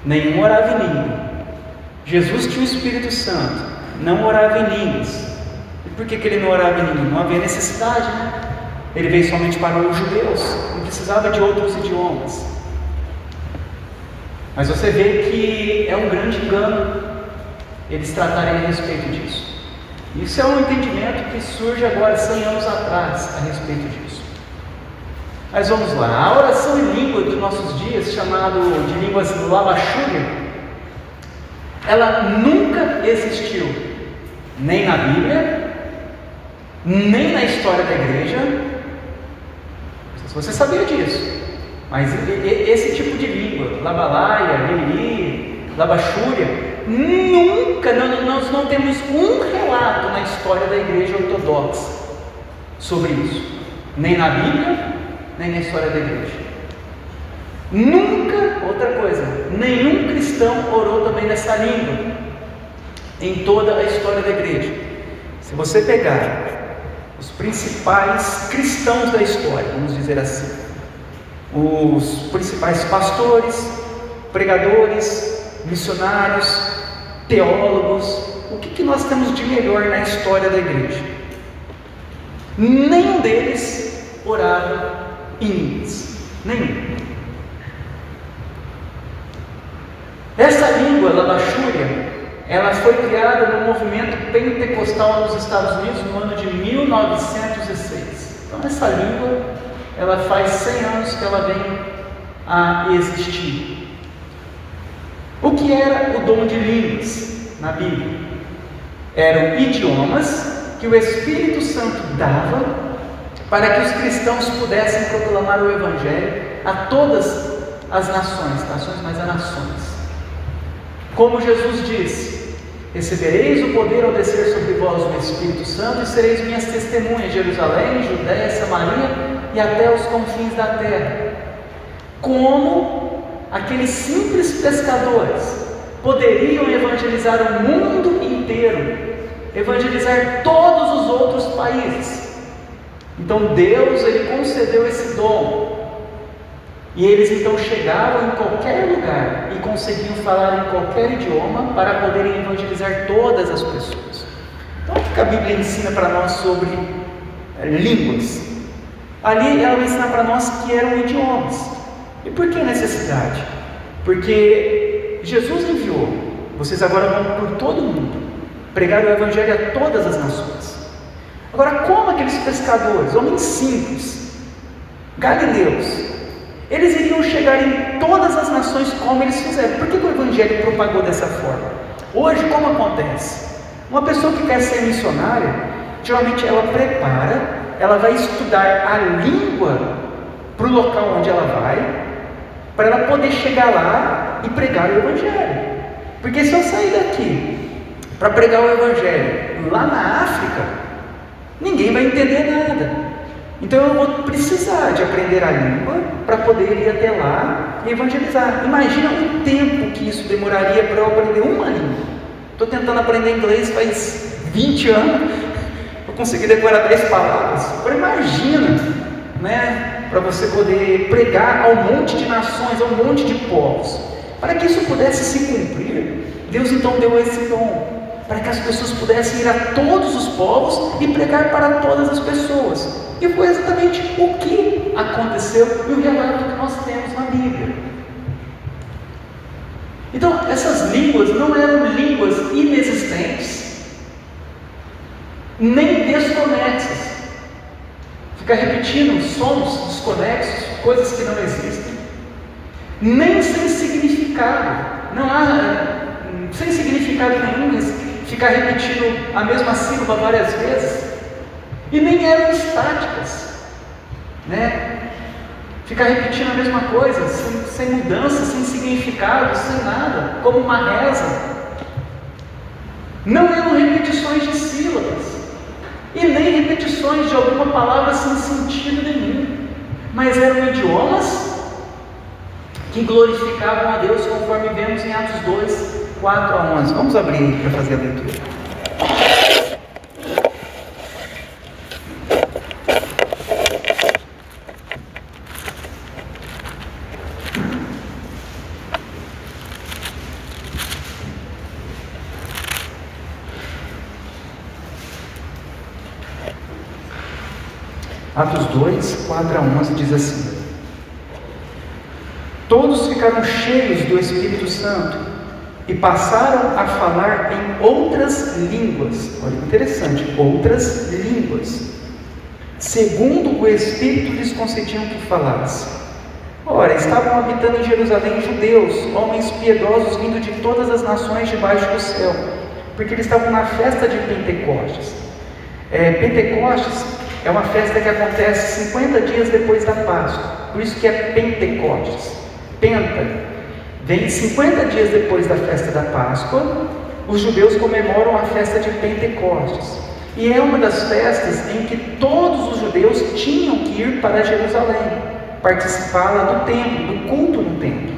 nenhum orava em língua. Jesus tinha o Espírito Santo, não orava em línguas. E por que ele não orava em língua? Não havia necessidade, né? Ele veio somente para os judeus, não precisava de outros idiomas. Mas você vê que é um grande engano eles tratarem a respeito disso. Isso é um entendimento que surge agora 100 anos atrás a respeito disso. Mas vamos lá, a oração em língua dos nossos dias, chamado de línguas Lavashúria, ela nunca existiu, nem na Bíblia, nem na história da igreja. Não sei se você sabia disso, mas esse tipo de língua, Labalaia, Lili, Lavashúria, nunca, nós não temos um relato na história da igreja ortodoxa sobre isso, nem na Bíblia, nem na história da igreja. Nunca, outra coisa, nenhum cristão orou também nessa língua em toda a história da igreja. Se você pegar os principais cristãos da história, vamos dizer assim, os principais pastores, pregadores, missionários, teólogos, o que nós temos de melhor na história da igreja? Nenhum deles oraram em línguas, nenhum. Essa língua, Labachúria, ela foi criada no movimento pentecostal nos Estados Unidos no ano de 1906. Então essa língua, ela faz 100 anos que ela vem a existir. O que era o dom de línguas na Bíblia? Eram idiomas que o Espírito Santo dava para que os cristãos pudessem proclamar o Evangelho a todas as nações, mas a nações. Como Jesus disse: recebereis o poder ao descer sobre vós o Espírito Santo e sereis minhas testemunhas em Jerusalém, Judéia, Samaria e até os confins da terra. Como aqueles simples pescadores poderiam evangelizar o mundo inteiro, evangelizar todos os outros países. Então Deus, Ele concedeu esse dom. E eles então chegavam em qualquer lugar e conseguiam falar em qualquer idioma para poderem evangelizar todas as pessoas. Então, o que a Bíblia ensina para nós sobre línguas? Ali ela vai ensinar para nós que eram idiomas. E por que necessidade? Porque Jesus enviou: vocês agora vão por todo o mundo pregar o Evangelho a todas as nações. Agora, como aqueles pescadores, homens simples, galileus, eles iriam chegar em todas as nações como eles fizeram? Por que o Evangelho propagou dessa forma? Hoje, como acontece? Uma pessoa que quer ser missionária, geralmente ela prepara, ela vai estudar a língua para o local onde ela vai, para ela poder chegar lá e pregar o Evangelho. Porque se eu sair daqui para pregar o Evangelho lá na África, ninguém vai entender nada. Então eu vou precisar de aprender a língua para poder ir até lá e evangelizar. Imagina o tempo que isso demoraria para eu aprender uma língua. Estou tentando aprender inglês faz 20 anos, para conseguir decorar 10 palavras. Agora imagina, né, para você poder pregar ao monte de nações, ao monte de povos. Para que isso pudesse se cumprir, Deus então deu esse dom, para que as pessoas pudessem ir a todos os povos e pregar para todas as pessoas. E foi exatamente o que aconteceu e o relato que nós temos na Bíblia. Então, essas línguas não eram línguas inexistentes, nem desconexas. Ficar repetindo sons desconexos, coisas que não existem, nem sem significado. Não há, sem significado nenhum, ficar repetindo a mesma sílaba várias vezes. E nem eram estáticas, né? Ficar repetindo a mesma coisa, sem mudança, sem significado, sem nada, como uma reza. Não eram repetições de sílabas, e nem repetições de alguma palavra sem sentido nenhum, mas eram idiomas que glorificavam a Deus, conforme vemos em Atos 2, 4 a 11. Vamos abrir para fazer a leitura. Atos 2, 4 a 11 diz assim: todos ficaram cheios do Espírito Santo e passaram a falar em outras línguas. Olha que interessante, outras línguas, segundo o Espírito lhes concediam que falassem. Ora, estavam habitando em Jerusalém judeus, homens piedosos vindo de todas as nações debaixo do céu, porque eles estavam na festa de Pentecostes. Pentecostes é uma festa que acontece 50 dias depois da Páscoa, por isso que é Pentecostes. Penta vem 50 dias depois da festa da Páscoa. Os judeus comemoram a festa de Pentecostes. E é uma das festas em que todos os judeus tinham que ir para Jerusalém, participar lá do templo, do culto no templo.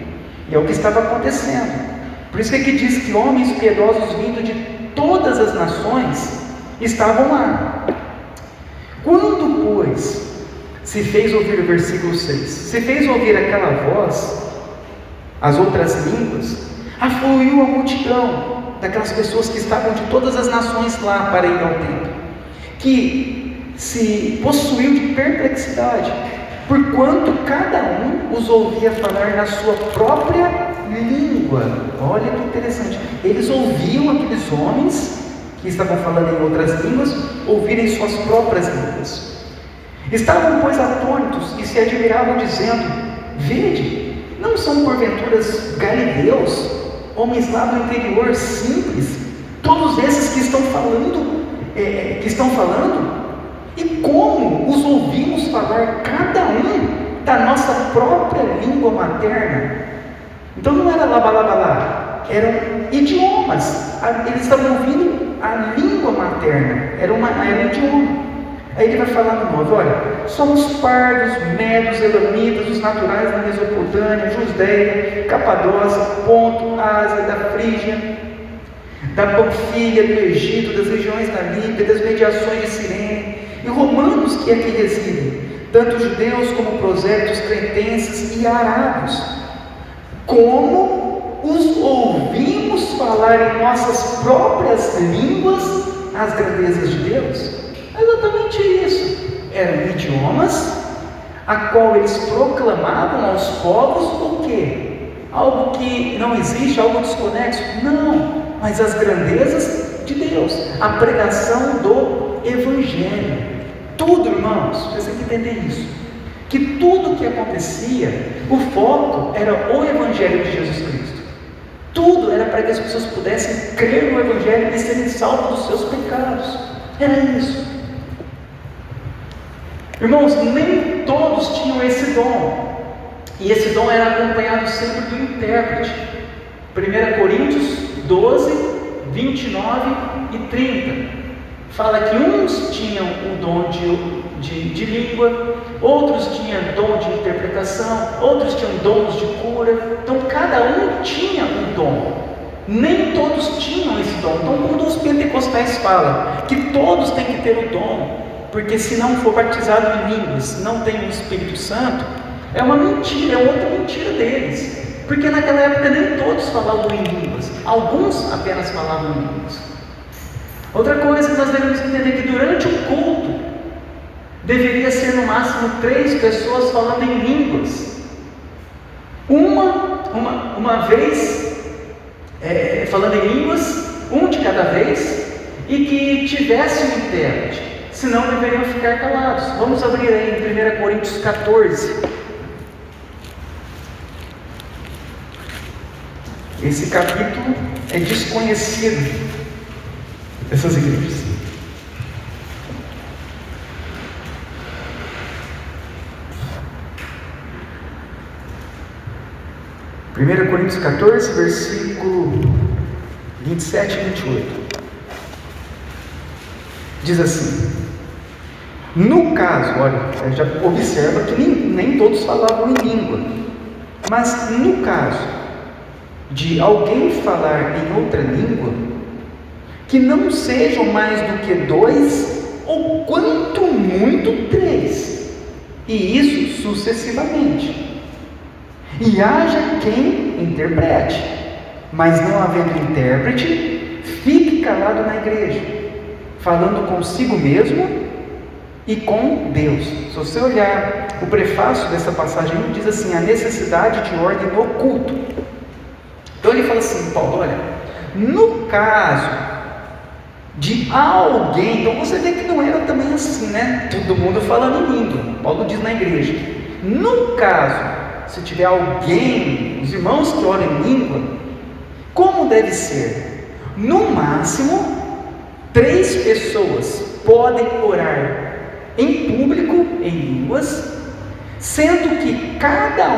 E é o que estava acontecendo. Por isso que aqui diz que homens piedosos vindos de todas as nações estavam lá. Quando, pois, se fez ouvir o versículo 6, se fez ouvir aquela voz, as outras línguas, afluiu a multidão daquelas pessoas que estavam de todas as nações lá para ir ao templo, que se possuiu de perplexidade, porquanto cada um os ouvia falar na sua própria língua. Olha que interessante, eles ouviam aqueles homens que estavam falando em outras línguas, ouvirem suas próprias línguas. Estavam, pois, atônitos e se admiravam, dizendo: vede, não são porventuras galileus, homens lá do interior simples, todos esses que estão falando? E como os ouvimos falar cada um da nossa própria língua materna? Então não era lá, eram idiomas, eles estavam ouvindo a língua materna, era um idioma. Aí ele vai falar no 9, olha, somos pardos, medos, elamitas, os naturais da Mesopotâmia, Judéia, Capadócia, Ponto, Ásia, da Frígia, da Panfilha, do Egito, das regiões da Líbia, das mediações de Cirene, e romanos que aqui residem, tanto judeus como prosélitos, cretenses e arábios. Como os ouvimos falar em nossas próprias línguas as grandezas de Deus? É exatamente isso. Eram idiomas a qual eles proclamavam aos povos o quê? Algo que não existe, algo desconexo? Não, mas as grandezas de Deus, a pregação do Evangelho. Tudo, irmãos, você tem que entender isso, que tudo que acontecia, o foco era o Evangelho de Jesus Cristo. Tudo era para que as pessoas pudessem crer no Evangelho e serem salvos dos seus pecados. Era isso. Irmãos, nem todos tinham esse dom, e esse dom era acompanhado sempre do intérprete. 1 Coríntios 12, 29 e 30 fala que uns tinham o dom de língua, outros tinham dom de interpretação, outros tinham dons de cura. Então cada um tinha um dom, nem todos tinham esse dom. Então quando os pentecostais falam que todos têm que ter o dom, porque se não for batizado em línguas, não tem o Espírito Santo, é uma mentira, é outra mentira deles, porque naquela época nem todos falavam em línguas, alguns apenas falavam em línguas. Outra coisa que nós devemos entender é que durante o culto deveria ser no máximo 3 pessoas falando em línguas, uma vez falando em línguas, um de cada vez, e que tivesse um intérprete, senão deveriam ficar calados. Vamos abrir aí em 1 Coríntios 14. Esse capítulo é desconhecido dessas igrejas. Primeira Coríntios 14, versículo 27 e 28. Diz assim: no caso, olha, já observa que nem todos falavam em língua, mas no caso de alguém falar em outra língua, que não sejam mais do que 2, ou quanto muito 3, e isso sucessivamente. E haja quem interprete, mas não havendo intérprete, fique calado na igreja, falando consigo mesmo e com Deus. Se você olhar o prefácio dessa passagem, ele diz assim: a necessidade de ordem no culto. Então ele fala assim, Paulo, olha, no caso de alguém, então você vê que não era também assim, né? Todo mundo falando em língua. Paulo diz na igreja, no caso, se tiver alguém, os irmãos que oram em língua, como deve ser? No máximo 3 pessoas podem orar em público em línguas, sendo que cada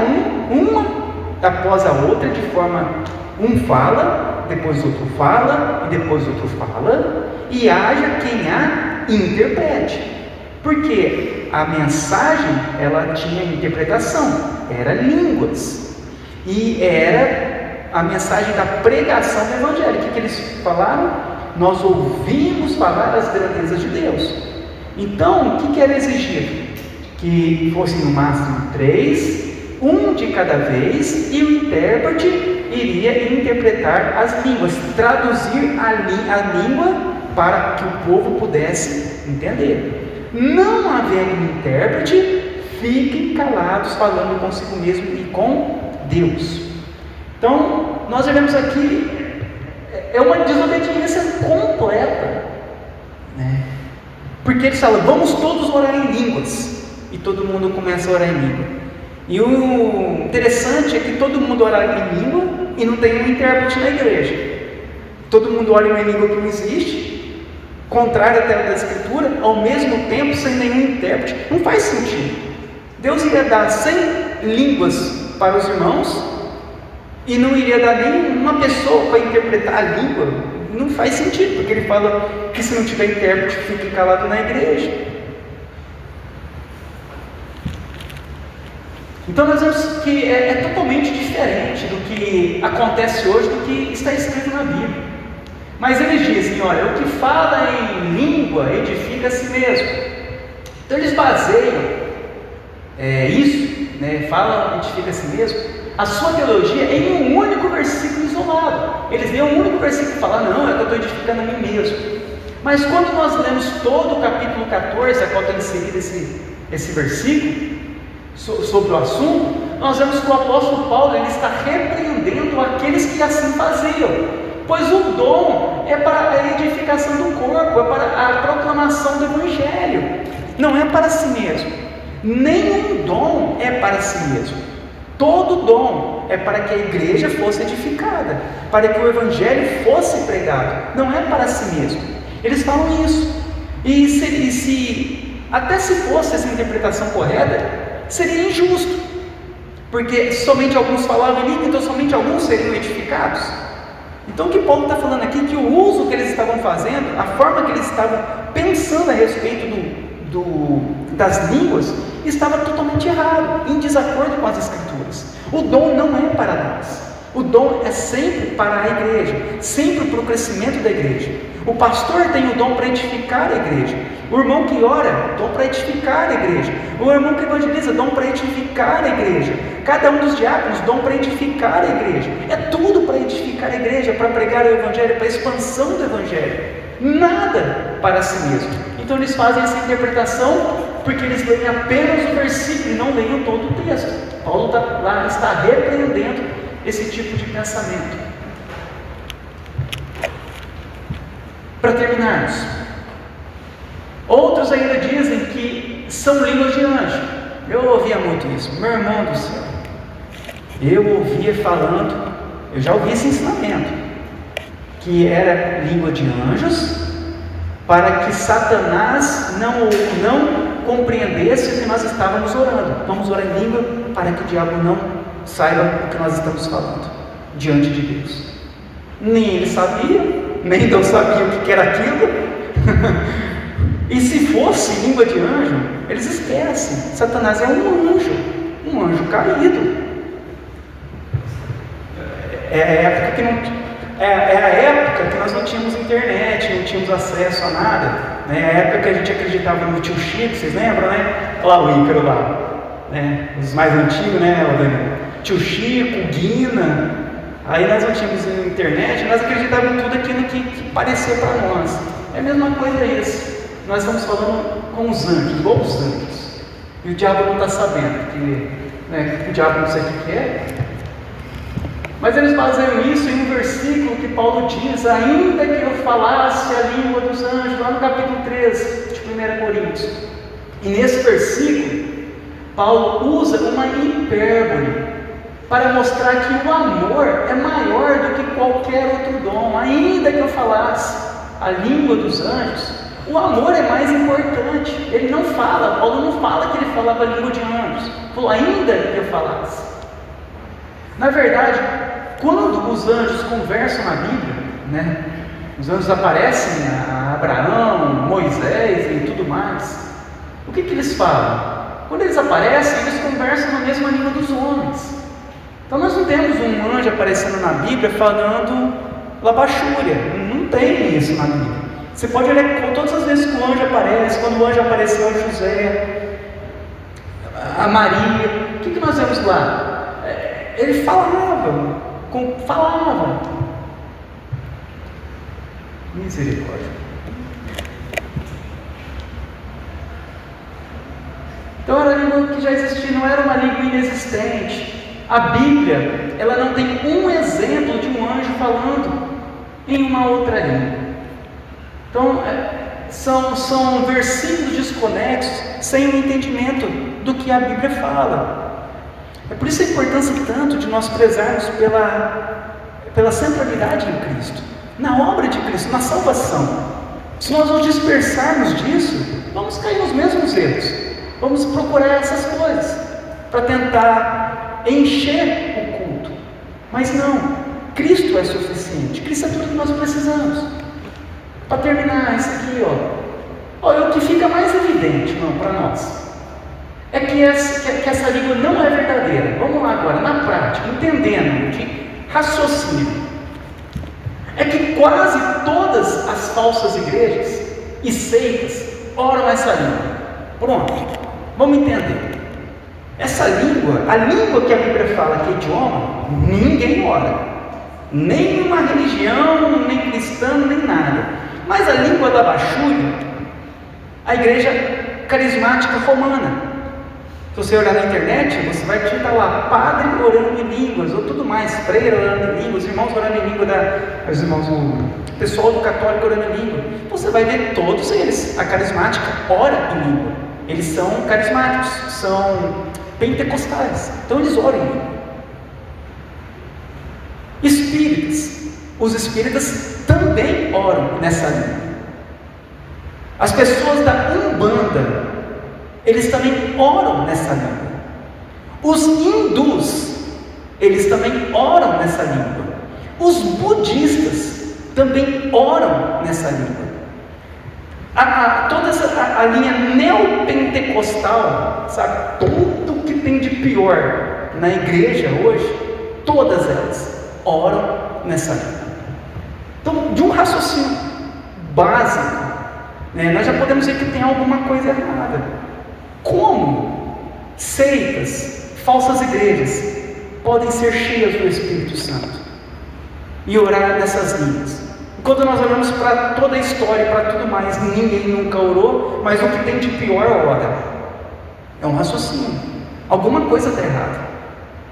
uma após a outra, de forma, um fala, depois outro fala, e depois outro fala, e haja quem a interprete. Porque a mensagem, ela tinha interpretação, era línguas, e era a mensagem da pregação do Evangelho. O que eles falaram? Nós ouvimos falar das grandezas de Deus. Então, o que era exigido? Que fossem no máximo 3, um de cada vez, e o intérprete iria interpretar as línguas, traduzir a língua para que o povo pudesse entender. Não havendo intérprete, fiquem calados, falando consigo mesmo e com Deus. Então, nós vemos aqui, é uma desobediência completa, né? Porque eles falam, vamos todos orar em línguas, e todo mundo começa a orar em língua. E o interessante é que todo mundo ora em língua e não tem um intérprete na igreja. Todo mundo ora em uma língua que não existe, contrária até da Escritura, ao mesmo tempo sem nenhum intérprete. Não faz sentido. Deus iria dar 100 línguas para os irmãos e não iria dar nenhuma pessoa para interpretar a língua. Não faz sentido, porque ele fala que se não tiver intérprete, fique calado na igreja. Então nós vemos que é totalmente diferente do que acontece hoje, do que está escrito na Bíblia. Mas eles dizem, olha, o que fala em língua edifica a si mesmo. Então eles baseiam isso, né, falam edifica a si mesmo, a sua teologia em um único versículo isolado. Eles veem um único versículo e falam, não, é que eu estou edificando a mim mesmo. Mas quando nós lemos todo o capítulo 14, a qual está inserido esse versículo, sobre o assunto, nós vemos que o apóstolo Paulo ele está repreendendo aqueles que assim faziam, pois o dom é para a edificação do corpo, é para a proclamação do Evangelho, não é para si mesmo. Nenhum dom é para si mesmo. Todo dom é para que a igreja fosse edificada, para que o Evangelho fosse pregado, não é para si mesmo. Eles falam isso, e até se fosse essa interpretação correta, seria injusto, porque somente alguns falavam em língua, então somente alguns seriam edificados. Então o que Paulo está falando aqui, que o uso que eles estavam fazendo, a forma que eles estavam pensando a respeito das línguas, estava totalmente errado, em desacordo com as Escrituras. O dom não é para nós, o dom é sempre para a igreja, sempre para o crescimento da igreja. O pastor tem o dom para edificar a igreja, o irmão que ora, dom para edificar a igreja, o irmão que evangeliza, dom para edificar a igreja, cada um dos diáconos, dom para edificar a igreja. É tudo para edificar a igreja, para pregar o Evangelho, para a expansão do Evangelho, nada para si mesmo. Então eles fazem essa interpretação porque eles leem apenas o versículo e não leem todo o texto. Paulo está repreendendo esse tipo de pensamento. Para terminarmos, outros ainda dizem que são línguas de anjo. Eu ouvia muito isso, meu irmão do céu. Eu ouvia falando, eu já ouvi esse ensinamento, que era língua de anjos, para que Satanás não compreendesse o que nós estávamos orando. Vamos orar em língua para que o diabo não saiba o que nós estamos falando diante de Deus. Nem ele sabia, nem Deus sabia o que era aquilo. E se fosse língua de anjo, eles esquecem. Satanás é um anjo caído. É a época que nós não tínhamos internet, não tínhamos acesso a nada, né? A época que a gente acreditava no tio Chico, vocês lembram, né? Olha lá o Ícaro lá, né? Os mais antigos, né? Tio Chico, Guina. Aí nós não tínhamos internet, nós acreditávamos em tudo aquilo que parecia para nós. É a mesma coisa isso. Nós estamos falando com os anjos, igual os anjos. E o diabo não está sabendo, porque o diabo não sabe o que é. Mas eles baseiam isso em um versículo que Paulo diz, ainda que eu falasse a língua dos anjos, lá no capítulo 13 de 1 Coríntios. E nesse versículo, Paulo usa uma hipérbole para mostrar que o amor é maior do que qualquer outro dom. Ainda que eu falasse a língua dos anjos, o amor é mais importante. Ele não fala, Paulo não fala que ele falava a língua de anjos, falou ainda que eu falasse. Na verdade, quando os anjos conversam na Bíblia, né, os anjos aparecem a Abraão, Moisés e tudo mais, o que eles falam? Quando eles aparecem, eles conversam na mesma língua dos homens. Então nós não temos um anjo aparecendo na Bíblia falando labachúria, não tem isso na Bíblia. Você pode olhar todas as vezes que o anjo aparece, quando o anjo apareceu a José, a Maria, o que nós vemos lá? Ele falava. Misericórdia. Então era uma língua que já existia, não era uma língua inexistente. A Bíblia, ela não tem um exemplo de um anjo falando em uma outra língua. Então, são versículos desconexos, sem o entendimento do que a Bíblia fala. É por isso a importância tanto de nós prezarmos pela centralidade em Cristo, na obra de Cristo, na salvação. Se nós nos dispersarmos disso, vamos cair nos mesmos erros. Vamos procurar essas coisas para tentar encher o culto. Mas não, Cristo é suficiente. Cristo é tudo que nós precisamos. Para terminar, isso aqui, o que fica mais evidente para nós é que essa língua não é verdadeira. Vamos lá agora, na prática, entendendo de raciocínio. É que quase todas as falsas igrejas e seitas oram essa língua. Pronto, vamos entender. Essa língua, a língua que a Bíblia fala que é idioma, ninguém ora. Nenhuma religião, nem cristã, nem nada. Mas a língua da Bachúria, a igreja carismática romana. Se você olhar na internet, você vai digitar lá, padre orando em línguas, ou tudo mais, freira orando em línguas, irmãos orando em língua, o pessoal do católico orando em língua. Você vai ver todos eles, a carismática ora em língua. Eles são carismáticos, são pentecostais, então eles oram em língua. Espíritas, os espíritas também oram nessa língua. As pessoas da Umbanda, eles também oram nessa língua. Os hindus, eles também oram nessa língua. Os budistas também oram nessa língua. Toda a linha neopentecostal, sabe, tudo que tem de pior na igreja hoje, todas elas oram nessa língua. Então, de um raciocínio básico, nós já podemos ver que tem alguma coisa errada. Como seitas, falsas igrejas podem ser cheias do Espírito Santo e orar nessas línguas? Quando nós olhamos para toda a história, para tudo mais, ninguém nunca orou, mas o que tem de pior ora. É um raciocínio. Alguma coisa está errada.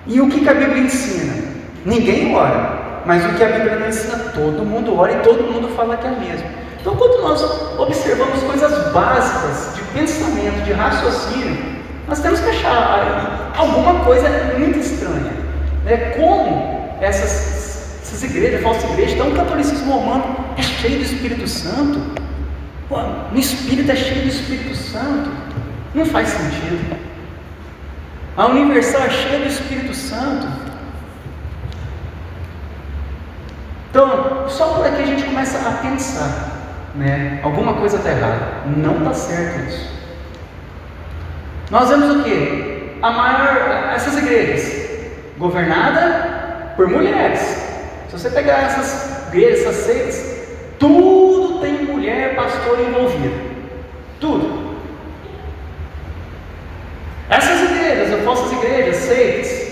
E o que a Bíblia ensina? Ninguém ora, mas o que a Bíblia não ensina, todo mundo ora e todo mundo fala que é mesmo. Então, quando nós observamos coisas básicas de pensamento, de raciocínio, nós temos que achar alguma coisa muito estranha. Como essas igrejas, falsas igrejas, então o catolicismo romano é cheio do Espírito Santo. O Espírito é cheio do Espírito Santo. Não faz sentido. A Universal é cheia do Espírito Santo. Então, só por aqui a gente começa a pensar. Alguma coisa está errada, não está certo isso. Nós vemos o que? Essas igrejas governadas por mulheres. Se você pegar essas igrejas, essas seitas, tudo tem mulher pastor envolvida, tudo. Essas igrejas, as falsas igrejas, seitas,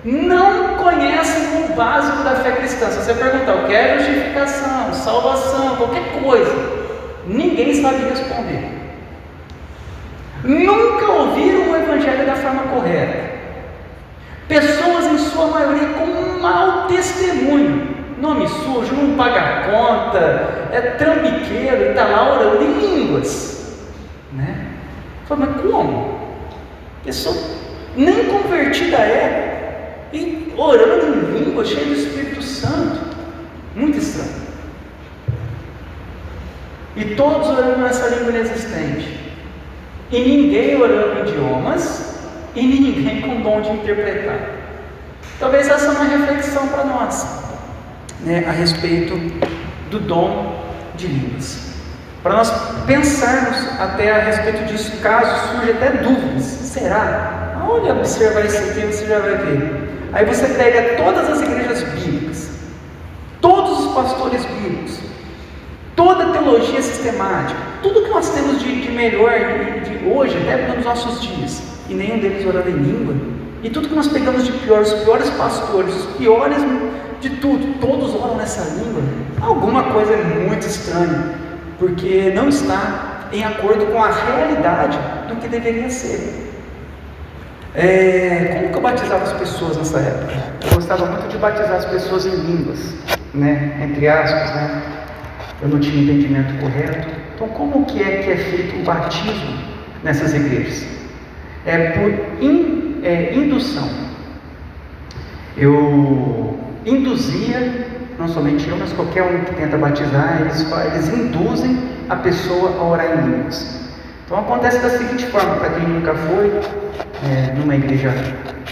não conhecem o básico da fé cristã. Se você perguntar, eu quero justificação, salvação, qualquer coisa, ninguém sabe responder. Nunca ouviram o Evangelho da forma correta. Pessoas, em sua maioria, com um mau testemunho, nome sujo, não paga a conta, é trambiqueiro e está lá orando em línguas. Fala, mas como? Pessoa nem convertida e orando em língua, cheia do Espírito Santo. Muito estranho. E todos orando nessa língua inexistente. E ninguém orando em idiomas, e ninguém com dom de interpretar. Talvez essa é uma reflexão para nós, a respeito do dom de línguas. para nós pensarmos até a respeito disso, caso surja até dúvidas. Será? Olha, observar isso aqui, você já vai ver. Aí você pega todas as igrejas bíblicas, todos os pastores bíblicos, toda a teologia sistemática, tudo que nós temos de melhor de hoje, até nos nossos dias, e nenhum deles orando em língua, e tudo que nós pegamos de pior, os piores pastores, os piores de tudo, todos oram nessa língua. Alguma coisa é muito estranha, porque não está em acordo com a realidade do que deveria ser. Como que eu batizava as pessoas nessa época? Eu gostava muito de batizar as pessoas em línguas, né? Entre aspas, né? Eu não tinha entendimento correto. Então, como que é feito o batismo nessas igrejas? É por indução. Eu induzia, não somente eu, mas qualquer um que tenta batizar, eles induzem a pessoa a orar em línguas. Então acontece da seguinte forma, para quem nunca foi numa igreja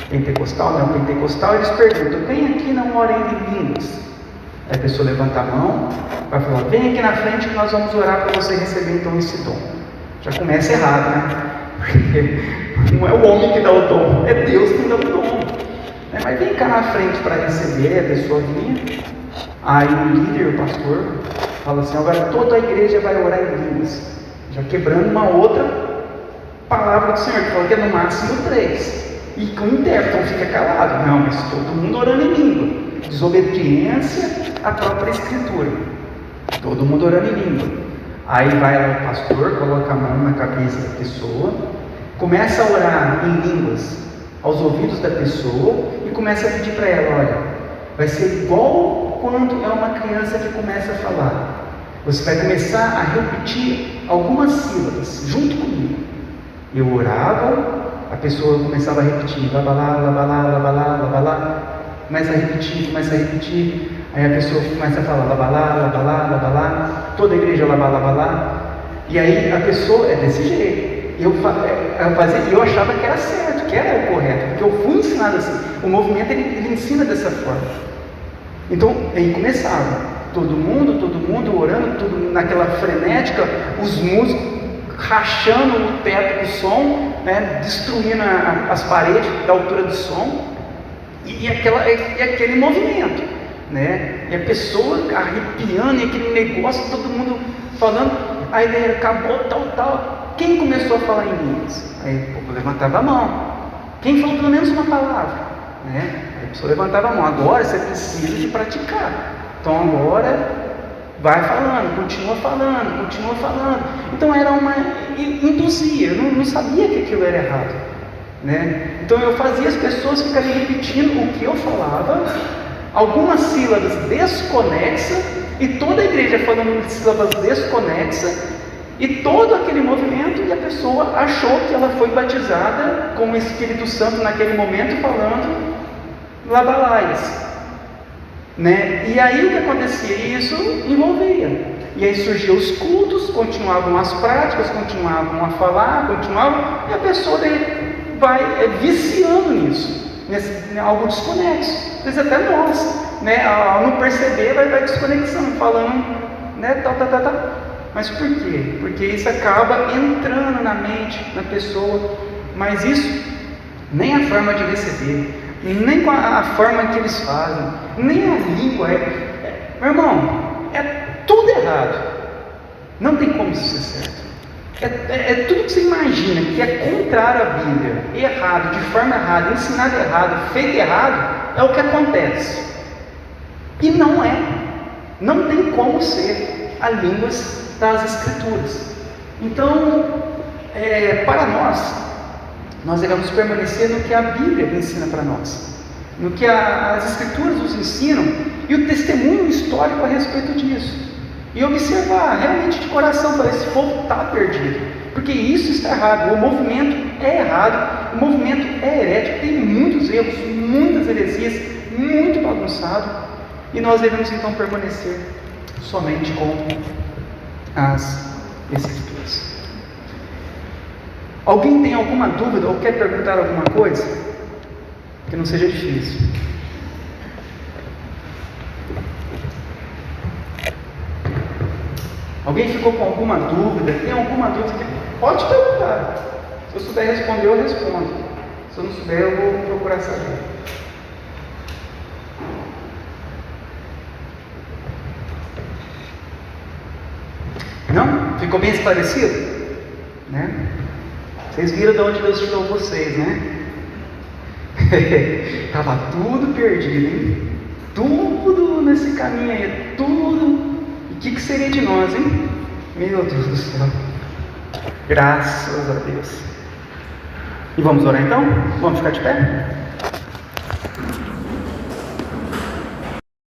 pentecostal, neopentecostal, eles perguntam: quem aqui não ora em línguas? Aí a pessoa levanta a mão, vai falar: vem aqui na frente que nós vamos orar para você receber então esse dom. Já começa errado, né? Porque não é o homem que dá o dom, é Deus que dá o dom. Mas vem cá na frente para receber. A pessoa vinha, aí o líder, o pastor, fala assim: agora toda a igreja vai orar em línguas, já quebrando uma outra palavra do Senhor, que fala que é no máximo 3, e com o intérprete fica calado. Não, mas todo mundo orando em língua, desobediência à própria escritura, todo mundo orando em língua. Aí vai lá o pastor, coloca a mão na cabeça da pessoa, começa a orar em línguas aos ouvidos da pessoa e começa a pedir para ela: olha, vai ser igual quando é uma criança que começa a falar. Você vai começar a repetir algumas sílabas junto comigo. Eu orava, a pessoa começava a repetir: labalá, labalá, labalá, labalá. Começa a repetir, aí a pessoa começa a falar: labalá, labalá, labalá. Toda a igreja labalá, labalá. E aí a pessoa é desse jeito. Eu achava que era certo, que era o correto, porque eu fui ensinado assim. O movimento ele ensina dessa forma. Então aí começava todo mundo orando, tudo naquela frenética, os músicos rachando o teto do som, né, destruindo as paredes da altura do som, e aquele movimento, né, e a pessoa arrepiando, e aquele negócio, todo mundo falando. Aí daí acabou tal. Quem começou a falar em línguas? Aí o povo levantava a mão. Quem falou pelo menos uma palavra, né? Aí a pessoa levantava a mão. Agora você precisa de praticar. Então agora vai falando, continua falando. Então era uma induzia. Eu não sabia que aquilo era errado, né? Então eu fazia as pessoas ficarem repetindo o que eu falava, algumas sílabas desconexas, e toda a igreja falando de sílabas desconexas, e todo aquele movimento, e a pessoa achou que ela foi batizada com o Espírito Santo naquele momento, falando labalaias, né? E aí o que acontecia? Isso envolvia. E aí surgiam os cultos, continuavam as práticas, continuavam a falar, e a pessoa daí vai viciando nisso, algo desconexo. Às vezes até nós, né? Ao não perceber, vai desconexão, falando, né? Tal. Mas por quê? Porque isso acaba entrando na mente da pessoa. Mas isso, nem a forma de receber, nem com a forma que eles fazem, nem a língua meu irmão, é tudo errado. Não tem como isso ser certo. É tudo que você imagina que é contrário à Bíblia, errado, de forma errada, ensinado errado, feito errado, é o que acontece. E não tem como ser a língua das Escrituras. Então, para nós devemos permanecer no que a Bíblia ensina para nós, no que as Escrituras nos ensinam, e o testemunho histórico a respeito disso, e observar realmente de coração: para esse povo está perdido, porque isso está errado, o movimento é errado, o movimento é herético, tem muitos erros, muitas heresias, muito bagunçado, e nós devemos então permanecer somente com as Escrituras. Alguém tem alguma dúvida ou quer perguntar alguma coisa? Que não seja difícil. Alguém ficou com alguma dúvida? Tem alguma dúvida? Pode perguntar. Se eu souber responder, eu respondo. Se eu não souber, eu vou procurar saber. Não? Ficou bem esclarecido? Né? Vocês viram de onde Deus tirou vocês, né? Estava tudo perdido, hein? Tudo nesse caminho aí, tudo. E o que seria de nós, hein? Meu Deus do céu. Graças a Deus. E vamos orar então? Vamos ficar de pé?